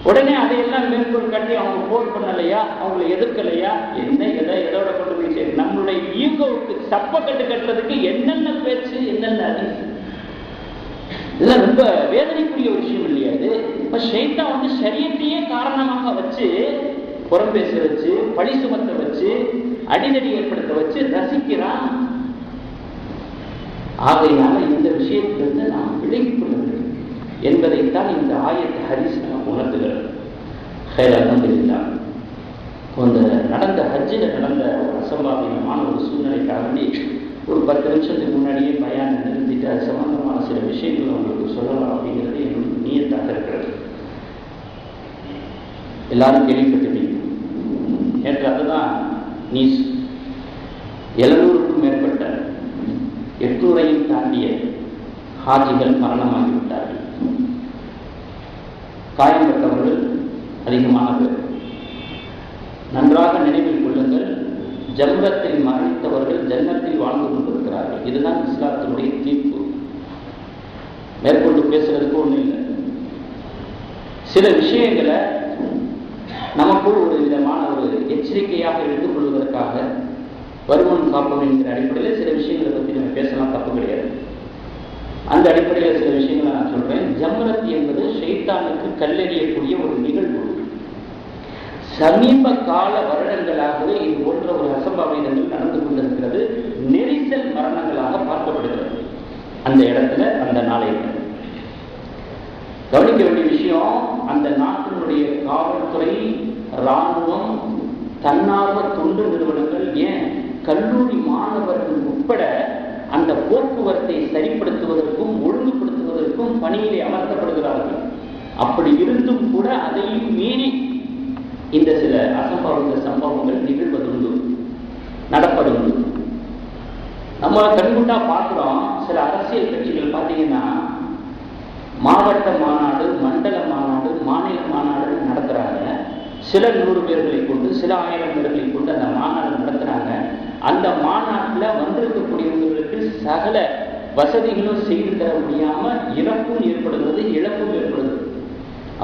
உடனே அதையெல்லாம் மேற்கோள் காட்டி அவங்க போர் பண்ணலையா, அவங்களை எதிர்க்கலையா, என்ன எதோட கொண்டு போய் சேரும்? நம்மளுடைய ஈகோவுக்கு சப்பக்கட்டு கட்டுறதுக்கு என்னென்ன பேச்சு, என்னென்ன அதிர்ச்சி, இதெல்லாம் ரொம்ப வேதனைக்குரிய ஒரு விஷயம் இல்லையா இது? இப்ப ஷைத்தான் வந்து ஷரியத்தையே காரணமாக வச்சு புறம் பேச வச்சு, பழி சுமத்த வச்சு, அடிதடி ஏற்படுத்த வச்சு ரசிக்கிறான். ஆகையினால இந்த விஷயத்திலிருந்து நாம் விலகிக் கொள்ள வேண்டும் என்பதைத்தான் இந்த ஆயத் ஹதீஸ் நமக்கு உணர்த்துகிறது. அல்ஹம்துலில்லாஹ். அந்த நடந்த ஹஜ்ஜில் நடந்த ஒரு அசம்பாவிதமான ஒரு சூழ்நிலைக்காக ஒரு 10 நிமிஷத்துக்கு முன்னாடியே பயானை நிறுத்திட்டு அது சம்பந்தமான சில விஷயங்கள் உங்களுக்கு சொல்லலாம் அப்படிங்கிறது என்னுடைய நியத்தாக இருக்கிறது. எல்லாரும் கேள்விப்பட்டிருப்பீங்க. நேற்று அதுதான் நியூஸ். 700க்கும் மேற்பட்ட 800ஐயும் தாண்டிய ஹாஜிகள் மரணமாகிவிட்டார்கள். காயம்பட்டவர்கள் அதிகமான பேர். நன்றாக நினைவில் கொள்ளுங்கள், ஜம்ரத்தில் மரணித்தவர்கள் ஜன்னத்தில் வாழ்ந்து கொண்டிருக்கிறார்கள். இதுதான் இஸ்லாத்தினுடைய தீர்ப்பு. மேற்கொண்டு பேசுறதுக்கு ஒன்றும் இல்லை. சில விஷயங்களை நமக்குள் ஒரு விதமான ஒரு எச்சரிக்கையாக எடுத்துக் கொள்வதற்காக வருமானம் காப்போம் என்கிற அடிப்படையில் சில விஷயங்களை பற்றி நம்ம பேசலாம், தப்பு கிடையாது. அந்த அடிப்படையில் சில விஷயங்களை நான் சொல்றேன். ஜம்ரத் என்பது ஷைத்தானுக்கு கல்லெறியக்கூடிய ஒரு நிகழ்வு. சமீப கால வருடங்களாகவே இது போன்ற ஒரு அசம்பாவிதங்கள் நடந்து கொண்டிருக்கிறது. நெரிசல் மரணங்களாக பார்க்கப்படுகிறது அந்த இடத்துல, அந்த நாளையில். கவனிக்க வேண்டிய விஷயம், அந்த நாட்டினுடைய காவல்துறை, இராணுவம், தன்னார்வ தொண்டு நிறுவனங்கள், ஏன் கல்லூரி மாணவர்கள் உட்பட அந்த போக்குவரத்தை சரிப்படுத்துவதற்கும் ஒழுங்குபடுத்துவதற்கும் பணியிலே அமர்த்தப்படுகிறார்கள். அப்படி இருந்தும் கூட அதையும் மீறி இந்த சில அசம்பாவித சம்பவங்கள் நிகழ்வதுண்டு, நடப்பதுண்டு. நம்ம கண்கூட்டா பார்க்கிறோம். சில அரசியல் கட்சிகள் பார்த்தீங்கன்னா மாவட்ட மாநாடு, மண்டல மாநாடு, மாநில மாநாடு நடத்துறாங்க. சில 100 பேர்களை கொண்டு, சில 1000 பேர்களை கொண்டு அந்த மாநாடு நடத்துறாங்க. அந்த மாநாட்டில் வந்திருக்கக்கூடியவங்களுக்கு சகல வசதிகளும் செய்து தர முடியாம இறப்பும் ஏற்படுகிறது, இழப்பும் ஏற்படுகிறது.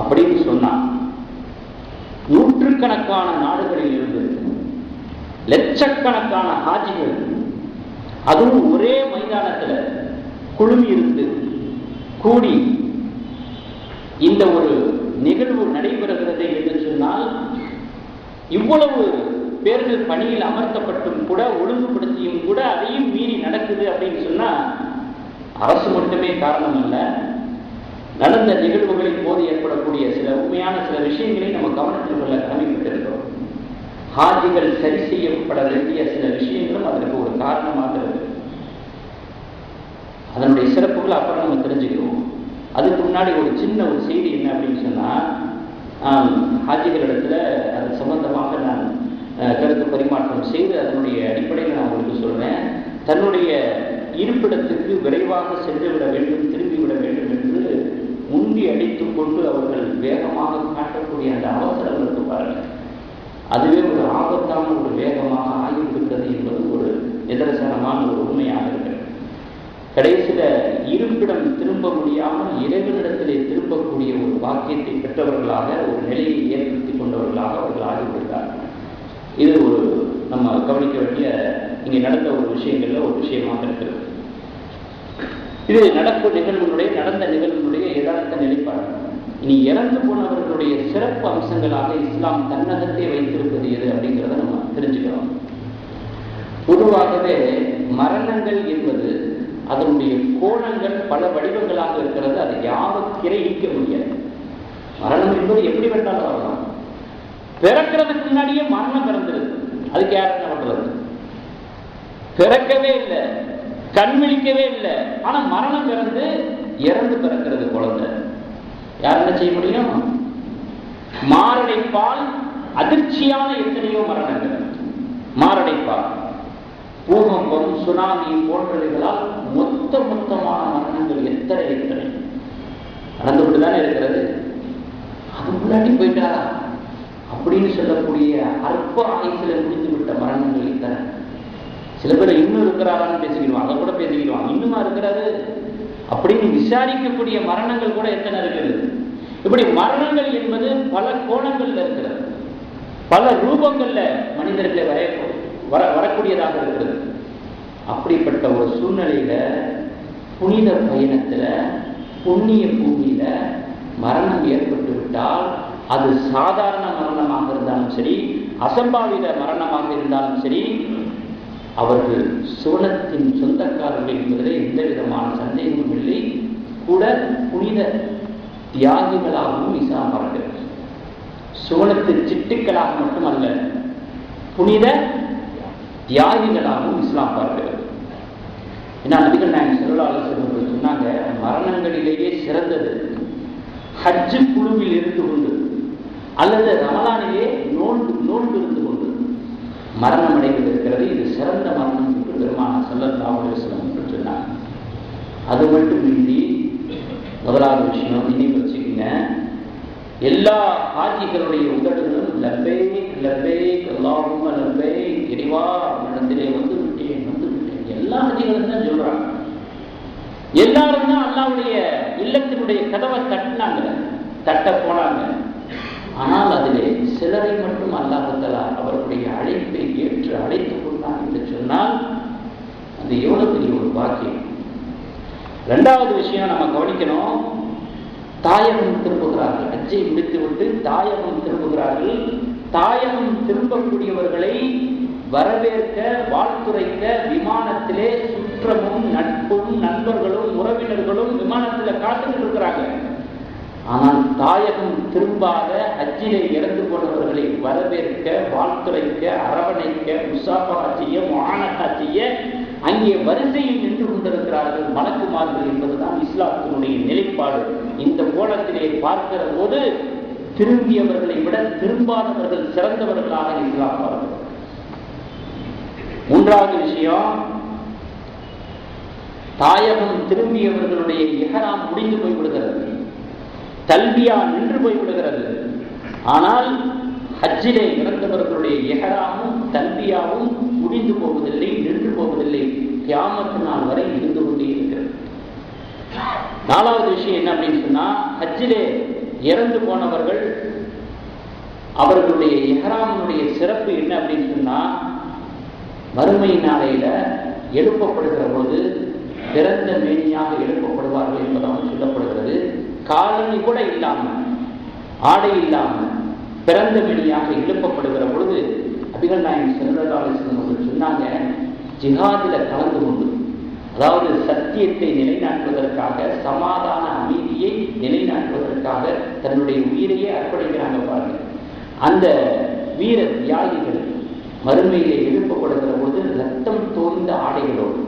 அப்படின்னு சொன்னா நூற்றுக்கணக்கான நாடுகளில் இருந்து லட்சக்கணக்கான ஹாஜிகள் அதுவும் ஒரே மைதானத்தில் குழுமி இருந்து கூடி இந்த ஒரு நிகழ்வு நடைபெறுகிறது என்று சொன்னால் இவ்வளவு பேர்கள் பணியில் அமர்த்தப்பட்டும் கூட, ஒழுங்குபடுத்தியும் கூட அதையும் மீறி நடக்குது அப்படின்னு சொன்னா அரசு மட்டுமே காரணம் அல்ல. நடந்த நிகழ்வுகளின் போது ஏற்படக்கூடிய சில உண்மையான சில விஷயங்களை நம்ம கவனத்தில் கொள்ள கடமைப்பட்டிருக்கிறோம். ஹாஜிகள் சரி செய்யப்பட வேண்டிய சில விஷயங்களும் அதற்கு ஒரு காரணமாக இருக்கு. அதனுடைய சிறப்புகள் அப்புறம் நம்ம தெரிஞ்சுக்கிறோம். அதுக்கு முன்னாடி ஒரு சின்ன ஒரு செய்தி என்ன அப்படின்னு சொன்னா, ஹாஜிகளிடத்துல அது சம்பந்தமாக நான் கருத்து பரிமாற்றம் செய்து அதனுடைய அடிப்படையில் நான் உங்களுக்கு சொல்றேன். தன்னுடைய இருப்பிடத்துக்கு விரைவாக சென்றுவிட வேண்டும், திரும்பிவிட வேண்டும் என்று முந்தி அடித்துக் கொண்டு அவர்கள் வேகமாக காட்டக்கூடிய அந்த அவசரம் இருக்கு பாருங்கள், அதுவே ஒரு ஆபத்தான ஒரு வேகமாக ஆகிவிடுகிறது என்பது ஒரு நிதர்சனமான ஒரு உண்மையாக இருக்கிறது. கடைசியில இருப்பிடம் திரும்ப முடியாமல் இறைவனிடத்திலே திரும்பக்கூடிய ஒரு வாக்கியத்தை பெற்றவர்களாக, ஒரு நிலையை ஏற்படுத்தி கொண்டவர்களாக அவர்கள் ஆகிவிடுகிறார்கள். இது ஒரு நம்ம கவனிக்க வேண்டிய இங்கே நடந்த ஒரு விஷயங்கள்ல ஒரு விஷயமாக இருக்கிறது. இது நடந்த நிகழ்வுடைய யதார்த்த நிலைப்பாடு. இனி இறந்து போனவர்களுடைய சிறப்பு அம்சங்களாக இஸ்லாம் தன்னகத்தை வைத்திருப்பது எது அப்படிங்கிறத நம்ம தெரிஞ்சுக்கிறோம். பொதுவாகவே மரணங்கள் என்பது அதனுடைய கோணங்கள் பல வடிவங்களாக இருக்கிறது. அதை யாரும் கிரகிக்க முடியாது. மரணம் என்பது எப்படி வேண்டாலும் வரலாம். பிறக்கிறதுக்கு முன்னாடியே மரணம் பிறந்துருது, அதுக்கு யார் என்ன பண்றது? பிறக்கவே இல்லை, கண் விழிக்கவே இல்லை, ஆனா மரணம் பிறந்து இறந்து பிறக்கிறது குழந்தை. யார் என்ன செய்ய முடியும்? மாரடைப்பால் அதிர்ச்சியான எத்தனையோ மரணங்கள், மாரடைப்பால், பூகம்பம், சுனாமி போன்றவைகளால் மொத்தமான மரணங்கள் எத்தனை நடந்துவிட்டுதானே இருக்கிறது. அது முன்னாடி போயிட்டாரா அப்படின்னு சொல்லக்கூடிய அற்ப ஆயுசில முடித்து விட்ட மரணங்கள் இத்தனை. சில பேர் இன்னும் இருக்கிறாரான்னு பேசிக்கிடுவாங்க, அதை கூட பேசிக்கிடுவாங்க. இன்னுமா இருக்கிறாரு அப்படின்னு விசாரிக்கக்கூடிய மரணங்கள் கூட எத்தனை இருக்கிறது. இப்படி மரணங்கள் என்பது பல கோணங்கள்ல இருக்கிறது, பல ரூபங்கள்ல மனிதர்களை வரக்கூடியதாக இருக்கிறது. அப்படிப்பட்ட ஒரு சூழ்நிலையில புனித பயணத்துல புண்ணிய பூமியில மரணம் ஏற்பட்டு விட்டால் அது சாதாரண மரணமாக இருந்தாலும் சரி, அசம்பாவித மரணமாக இருந்தாலும் சரி, அவர்கள் சுவனத்தின் சொந்தக்காரர்கள் என்பதில் எந்த விதமான சந்தேகமும் இல்லை. கூட புனித தியாகிகளாகவும் இஸ்லாம் பார்க்கிறது. சுவனத்து சிட்டுக்களாக மட்டுமல்ல, புனித தியாகிகளாகவும் இஸ்லாம் பார்க்கிறது. ஏன்னா நபிகள் நாயகம் ஸல்லல்லாஹு அலைஹி வஸல்லம் சொன்னாங்க, மரணங்களிலேயே சிறந்தது ஹஜ் குழுவில் இருந்து கொண்டு அல்லது ரமலானிலே நோன்பு இருந்து கொண்டு மரணம் அடைவது இருக்கிறது. இது சிறந்த மரணம் என்று பெருமானார் ஸல்லல்லாஹு அலைஹி வஸல்லம் சொன்னாங்க. அது மட்டுமின்றி முதலாவது விஷயம் நினைவு வச்சுக்கீங்க, எல்லா ஹாஜிகளுடைய உதடுகளும் லப்பைக் லப்பைக் அல்லாஹும்ம லப்பைக், இறைவா நடந்திலே வந்து விட்டேன். எல்லா ஹாஜிகளும் தான் சொல்றாங்க. எல்லாரும் தான் அல்லாஹ்வுடைய இல்லத்தினுடைய கதவை தட்ட போனாங்க. ஆனால் அதிலே சிலரை மட்டும் அல்லாஹ் தஆலா அவர்களுடைய அழைப்பை ஏற்று அழைத்துக் கொண்டான் என்று சொன்னால் அது எவ்வளவு பெரிய ஒரு பாக்கியம். இரண்டாவது விஷயம் நம்ம கவனிக்கணும், தாயகம் திரும்புகிறார்கள். ஹஜ்ஜை முடித்துவிட்டு தாயகம் திரும்புகிறார்கள். தாயகம் திரும்பக்கூடியவர்களை வரவேற்க, வாழ்த்துரைக்க விமானத்திலே சுற்றமும் நட்பும் நண்பர்களும் உறவினர்களும் விமானத்தில் காத்துக்கிட்டு இருக்கிறாங்க. ஆனால் தாயகம் திரும்பாத ஹஜ்ஜிலே இறந்து போனவர்களை வரவேற்க, வாழ்த்துரைக்க, அரவணைக்க, முசாஃபா செய்ய, முஆனகா செய்ய அங்கே வரிசையில் நின்று கொண்டிருக்கிறார்கள் மலக்குமார்கள் என்பதுதான் இஸ்லாத்தினுடைய நிலைப்பாடு. இந்த கோணத்திலே பார்க்கிற போது திரும்பியவர்களை விட திரும்பாதவர்கள் சிறந்தவர்களாக இஸ்லாம் பார்க்கிறது. மூன்றாவது விஷயம், தாயகம் திரும்பியவர்களுடைய இஹ்ராம் முடிந்து போய்விடுகிறது, தல்பியா நின்று போய்விடுகிறது. ஆனால் ஹஜ்ஜிலே இறந்தவர்களுடைய இஹ்ராமும் தல்பியாவும் முடிந்து போவதில்லை, நின்று போவதில்லை, கியாமத் நாள் வரை இருந்து கொண்டே இருக்கிறது. நாலாவது விஷயம் என்ன அப்படின்னு சொன்னா, ஹஜ்ஜிலே இறந்து போனவர்கள் அவர்களுடைய இஹ்ராமுடைய சிறப்பு என்ன அப்படின்னு சொன்னா, மறுமை நாளையில எழுப்பப்படுகிற போது பிறந்த மேனியாக எழுப்பப்படுவார்கள் என்பதாக சொல்லப்படுகிறது. காலணி கூட இல்லாமல், ஆடை இல்லாமல் பிறந்த மேனியாக எழுப்பப்படுகிற பொழுது நபிகள் நாயகம் ஸல்லல்லாஹு அலைஹி வஸல்லம் அவர்கள் சொன்னாங்க, ஜிஹாதில் கலந்து கொண்டு, அதாவது சத்தியத்தை நிலைநாட்டுவதற்காக, சமாதான அமைதியை நிலைநாட்டுவதற்காக தன்னுடைய உயிரையே அர்ப்பணிக்கிறாங்க பாருங்க. அந்த வீர தியாகிகள் மறுமையிலே எழுப்பப்படுகிற போது ரத்தம் தோய்ந்த ஆடைகளோடு,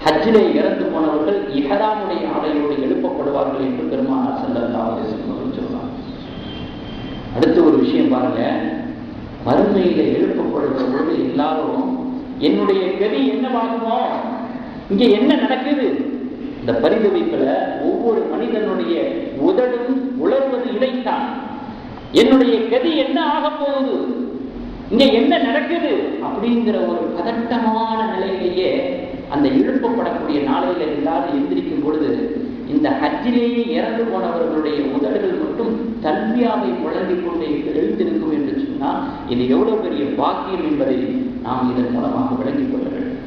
ஹஜ்ஜிலே இறந்து போனவர்கள் இஹ்ராமுடைய ஆடையோடு எழுப்பப்படுவார்கள் என்று பெருமானார் ஸல்லல்லாஹு அலைஹி வஸல்லம் சொல்றாங்க. அடுத்து ஒரு விஷயம் பாருங்க, மறுமையில எழுப்பப்படுகிற பொழுது எல்லாரும் என்னுடைய கதி என்னவாகுமோ, இங்க என்ன நடக்குது, இந்த பரிதவிப்புல ஒவ்வொரு மனிதனுடைய உதடும் உணர்வது இதைத்தான். என்னுடைய கதி என்ன ஆக போகுது, இங்க என்ன நடக்குது அப்படிங்கிற ஒரு பதட்டமான நிலையிலேயே அந்த எழுப்பப்படக்கூடிய நாளையில எல்லாரும் எந்திரிக்கும் பொழுது இந்த ஹஜ்ஜிலேயே இறந்து போனவர்களுடைய உதடுகள் மட்டும் தல்பியாவை முழங்கிக் கொண்டே எழுந்திருக்கும் என்று சொன்னால் இது எவ்வளவு பெரிய பாக்கியம் என்பதை நாம் இதன் மூலமாக விளங்கிக் கொள்ள வேண்டும்.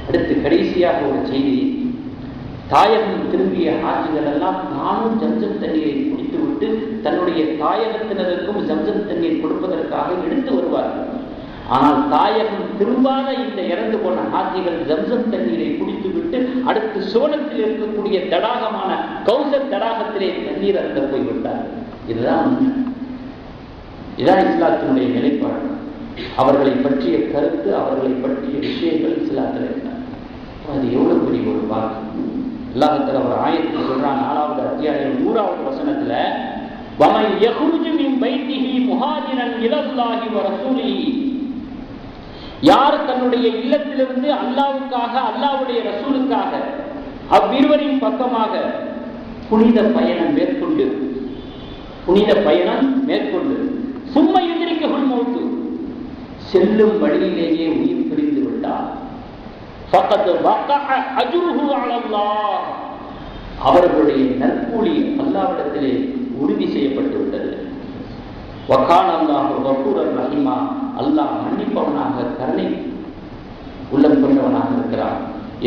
அடுத்து கடைசியாக ஒரு செய்தி, தாயகம் திரும்பிய ஹாஜிகள் எல்லாம் தானும் ஜம்சம் தண்ணீரை குடித்துவிட்டு தன்னுடைய தாயகத்தினருக்கும் ஜம்சம் தண்ணீர் கொடுப்பதற்காக எடுத்து வருவார்கள். ஆனால் தாயகம் திரும்பாத இந்த இறந்து போன ஹாஜிகள் ஜம்சம் தண்ணீரை குடித்துவிட்டு அடுத்து சோனத்தில் இருக்கக்கூடிய தடாகமான கௌசர் தடாகத்திலே தண்ணீர் அருந்த போய்விட்டார். இதுதான் இஸ்லாத்தினுடைய நிலைப்பாடு. அவர்களை பற்றிய கருத்து, அவர்களை பற்றிய விஷயங்கள் இஸ்லாத்தில் இருந்தார். அது எவ்வளவு பெரிய ஒரு வாக்கு. அல்லாஹ் ஒரு ஆயத்தில் சொல்றான், 4வது அத்தியாயம் 100வது வசனத்துல, வமன் யஹ்ருஜு மின் பைத்திஹி முஹாஜிரன் இலல்லாஹி வ ரசூலிஹி, யார் தன்னுடைய இல்லத்திலிருந்து அல்லாஹ்வுக்காக, அல்லாஹ்வுடைய ரசூலுக்காக, அவ்விருவரின் பக்கமாக புனித பயணம் மேற்கொண்டு சும்மா எந்திரிக்ககுல் மௌத்து, செல்லும் வழியிலேயே உயிர் பிரிந்து விட்டார், ஃபகத் வகஅ அஜ்ருஹு அலல்லாஹ், அவர்களுடைய நற்கூலி அல்லாஹ்விடத்திலே உறுதி செய்யப்பட்டு விட்டது. வகான அல்லாஹு கஃபூரர் ரஹீமா, அல்லாஹ் மன்னிப்பவனாக கருணை உள்ளம் கொண்டவனாக இருக்கிறான்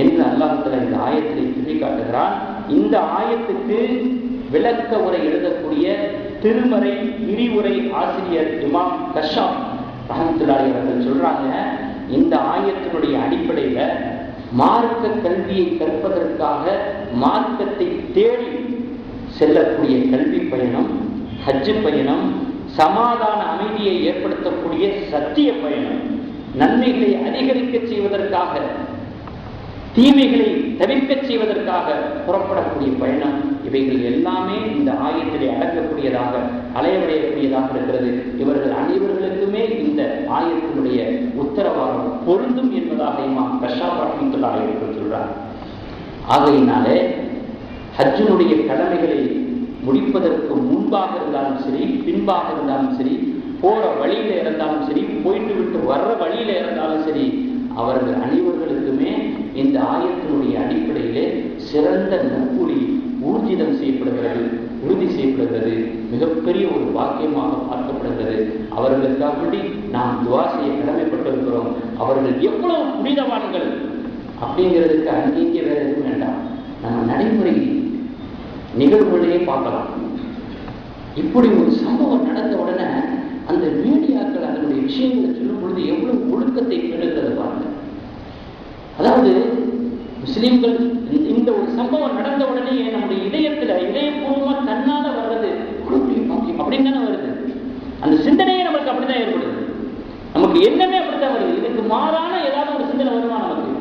என்று அல்லாஹ் இந்த ஆயத்தை சொல்லி காட்டுகிறான். இந்த ஆயத்துக்கு விளக்க உரை எழுதக்கூடிய திருமறை விரிவுரை ஆசிரியர் இமாம் கஷாப் ரஹ்மத்துல்லாஹி அவர்கள் சொல்றாங்க, இந்த ஆயத்தினுடைய அடிப்படையில மார்க்க கல்வியை கற்பதற்காக மார்க்கத்தை தேடி செல்லக்கூடிய கல்வி பயணம், ஹஜ்ஜு பயணம், சமாதான அமைதியை ஏற்படுத்தக்கூடிய சத்திய பயணம், நன்மைகளை அதிகரிக்க செய்வதற்காக, தீமைகளை தவிர்க்க செய்வதற்காக புறப்படக்கூடிய பயணம், இவைகள் எல்லாமே இந்த ஆயத்திலே அடக்கக்கூடியதாக, அலையவடையக்கூடியதாக இருக்கிறது. இவர்கள் அனைவர்களுக்குமே இந்த ஆயத்தினுடைய உத்தரவாதம் பொருந்தும் என்பதாக இமாம் கஷாப் ரஹ்மத்துல்லாஹி அலைஹி சொல்றார். ஆகையினாலே ஹஜ்ஜினுடைய கடமைகளை முடிப்பதற்கு முன்பாக இருந்தாலும் சரி, பின்பாக இருந்தாலும் சரி, போற வழியில இருந்தாலும் சரி, போயிட்டு விட்டு வர்ற வழியில இருந்தாலும் சரி, அவர்கள் அனைவர்களுக்குமே இந்த ஆயத்தினுடைய அடிப்படையிலே சிறந்த நற்கூலி ஊர்ஜிதம் செய்யப்படுகிறது, உறுதி செய்யப்படுகிறது, மிகப்பெரிய ஒரு வாக்கியமாக பார்க்கப்படுகிறது. அவர்களுக்காக வேண்டி நாம் துவா செய்ய கடமைப்பட்டிருக்கிறோம். அவர்கள் எவ்வளவு புனிதவான்கள் அப்படிங்கிறதுக்கு அங்கீக வேற எதுவும் வேண்டாம், நம்ம நடைமுறை நிகழ்வுகளையே பார்க்கலாம். இப்படி ஒரு சம்பவம் நடந்த உடனே அந்த மீடியாக்கள் அதனுடைய விஷயங்களை சொல்லும் பொழுது எவ்வளவு ஒழுக்கத்தை பெறுகிறது பாருங்க. அதாவது முஸ்லிம்கள் இந்த ஒரு சம்பவம் நடந்த உடனே நம்முடைய இதயபூர்வமா தன்னால வர்றது அப்படின்னு தானே வருது. அந்த சிந்தனையே நமக்கு அப்படிதான் ஏற்படுது. நமக்கு என்னமே அப்படித்தான் வருது. இதுக்கு மாறான ஏதாவது ஒரு சிந்தனை வருமா நமக்கு?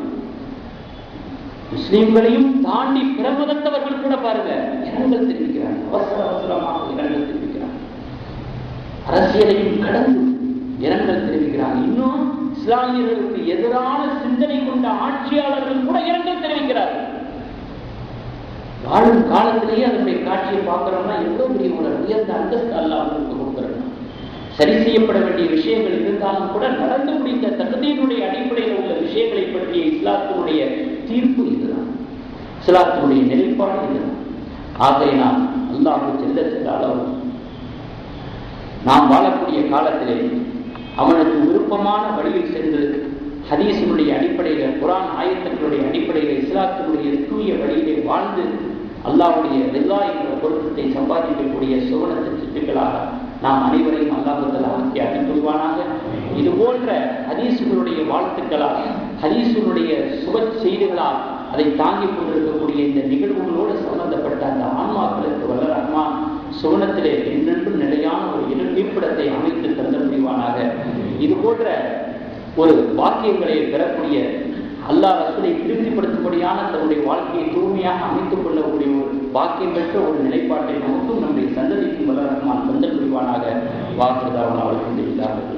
முஸ்லிம்களையும் தாண்டி பிற மதத்தவர்கள் கூட பாருங்க இரங்கல் தெரிவிக்கிறாங்க, அவசரமாக இரங்கல் தெரிவிக்கிறாங்க, அரசியலையும் கடந்து இரங்கல் தெரிவிக்கிறாங்க. இன்னும் இஸ்லாமியர்களுக்கு எதிரான சிந்தனை கொண்ட ஆட்சியாளர்கள் கூட இரங்கல் தெரிவிக்கிறார்கள். வாழும் காலத்திலேயே அதனுடைய காட்சியை பார்க்கிறோம்னா எவ்வளவு பெரிய ஒரு உயர்ந்த அந்தஸ்து அல்லாஹ் கொடுக்கிறாங்க. சரி செய்யப்பட வேண்டிய விஷயங்கள் இருந்தாலும் கூட நடந்து முடிந்த தகுதியினுடைய அடிப்படையில் உள்ள விஷயங்களை பற்றிய இஸ்லாத்தினுடைய தீர்ப்பு இதுதான், இஸ்லாத்தினுடைய நிலைப்பாடு இதுதான். ஆகையினால் அல்லாஹ் செல்ல நாம் வாழக்கூடிய காலத்திலே அவனுக்கு விருப்பமான வழியில் சென்று ஹதீஸினுடைய அடிப்படையில், குர்ஆன் ஆயத்துக்களுடைய அடிப்படையில், இஸ்லாத்தினுடைய தூய வழியிலே வாழ்ந்து அல்லாஹ்வுடைய ரிضா என்ற பொருத்தத்தை சம்பாதிக்கக்கூடிய சுவனத்தின் சிட்டுகளாக நாம் அனைவரையும் அல்லாஹ் தஆலா ஆக்கி அருள்வானாக. இது போன்ற ஹதீசுகளுடைய வாழ்த்துக்களால், ஹதீசுகளுடைய சுப செய்திகளால் அதை தாங்கிக் கொண்டிருக்கக்கூடிய இந்த நிகழ்வுகளோடு சம்பந்தப்பட்ட அந்த ஆன்மாக்களுக்கு வல்ல ரஹ்மான் சுவனத்திலே என்றென்றும் நிலையான ஒரு இருப்பிடத்தை அமைத்து தந்த முடிவானாக. இது போன்ற ஒரு வாக்கியங்களை பெறக்கூடிய, அல்லாஹ் ரசூலை திருப்திப்படுத்தும்படியான தன்னுடைய வாழ்க்கையை தூய்மையாக அமைத்துக் கொள்ளக்கூடிய ஒரு வாக்கியம் பெற்ற ஒரு நிலைப்பாட்டை நமக்கும் நம்முடைய சந்ததிக்கும் வல்ல ரஹ்மான் தந்த முடிவானாக. வாக்குதாவன் அவர்களுக்கு இல்லாமல்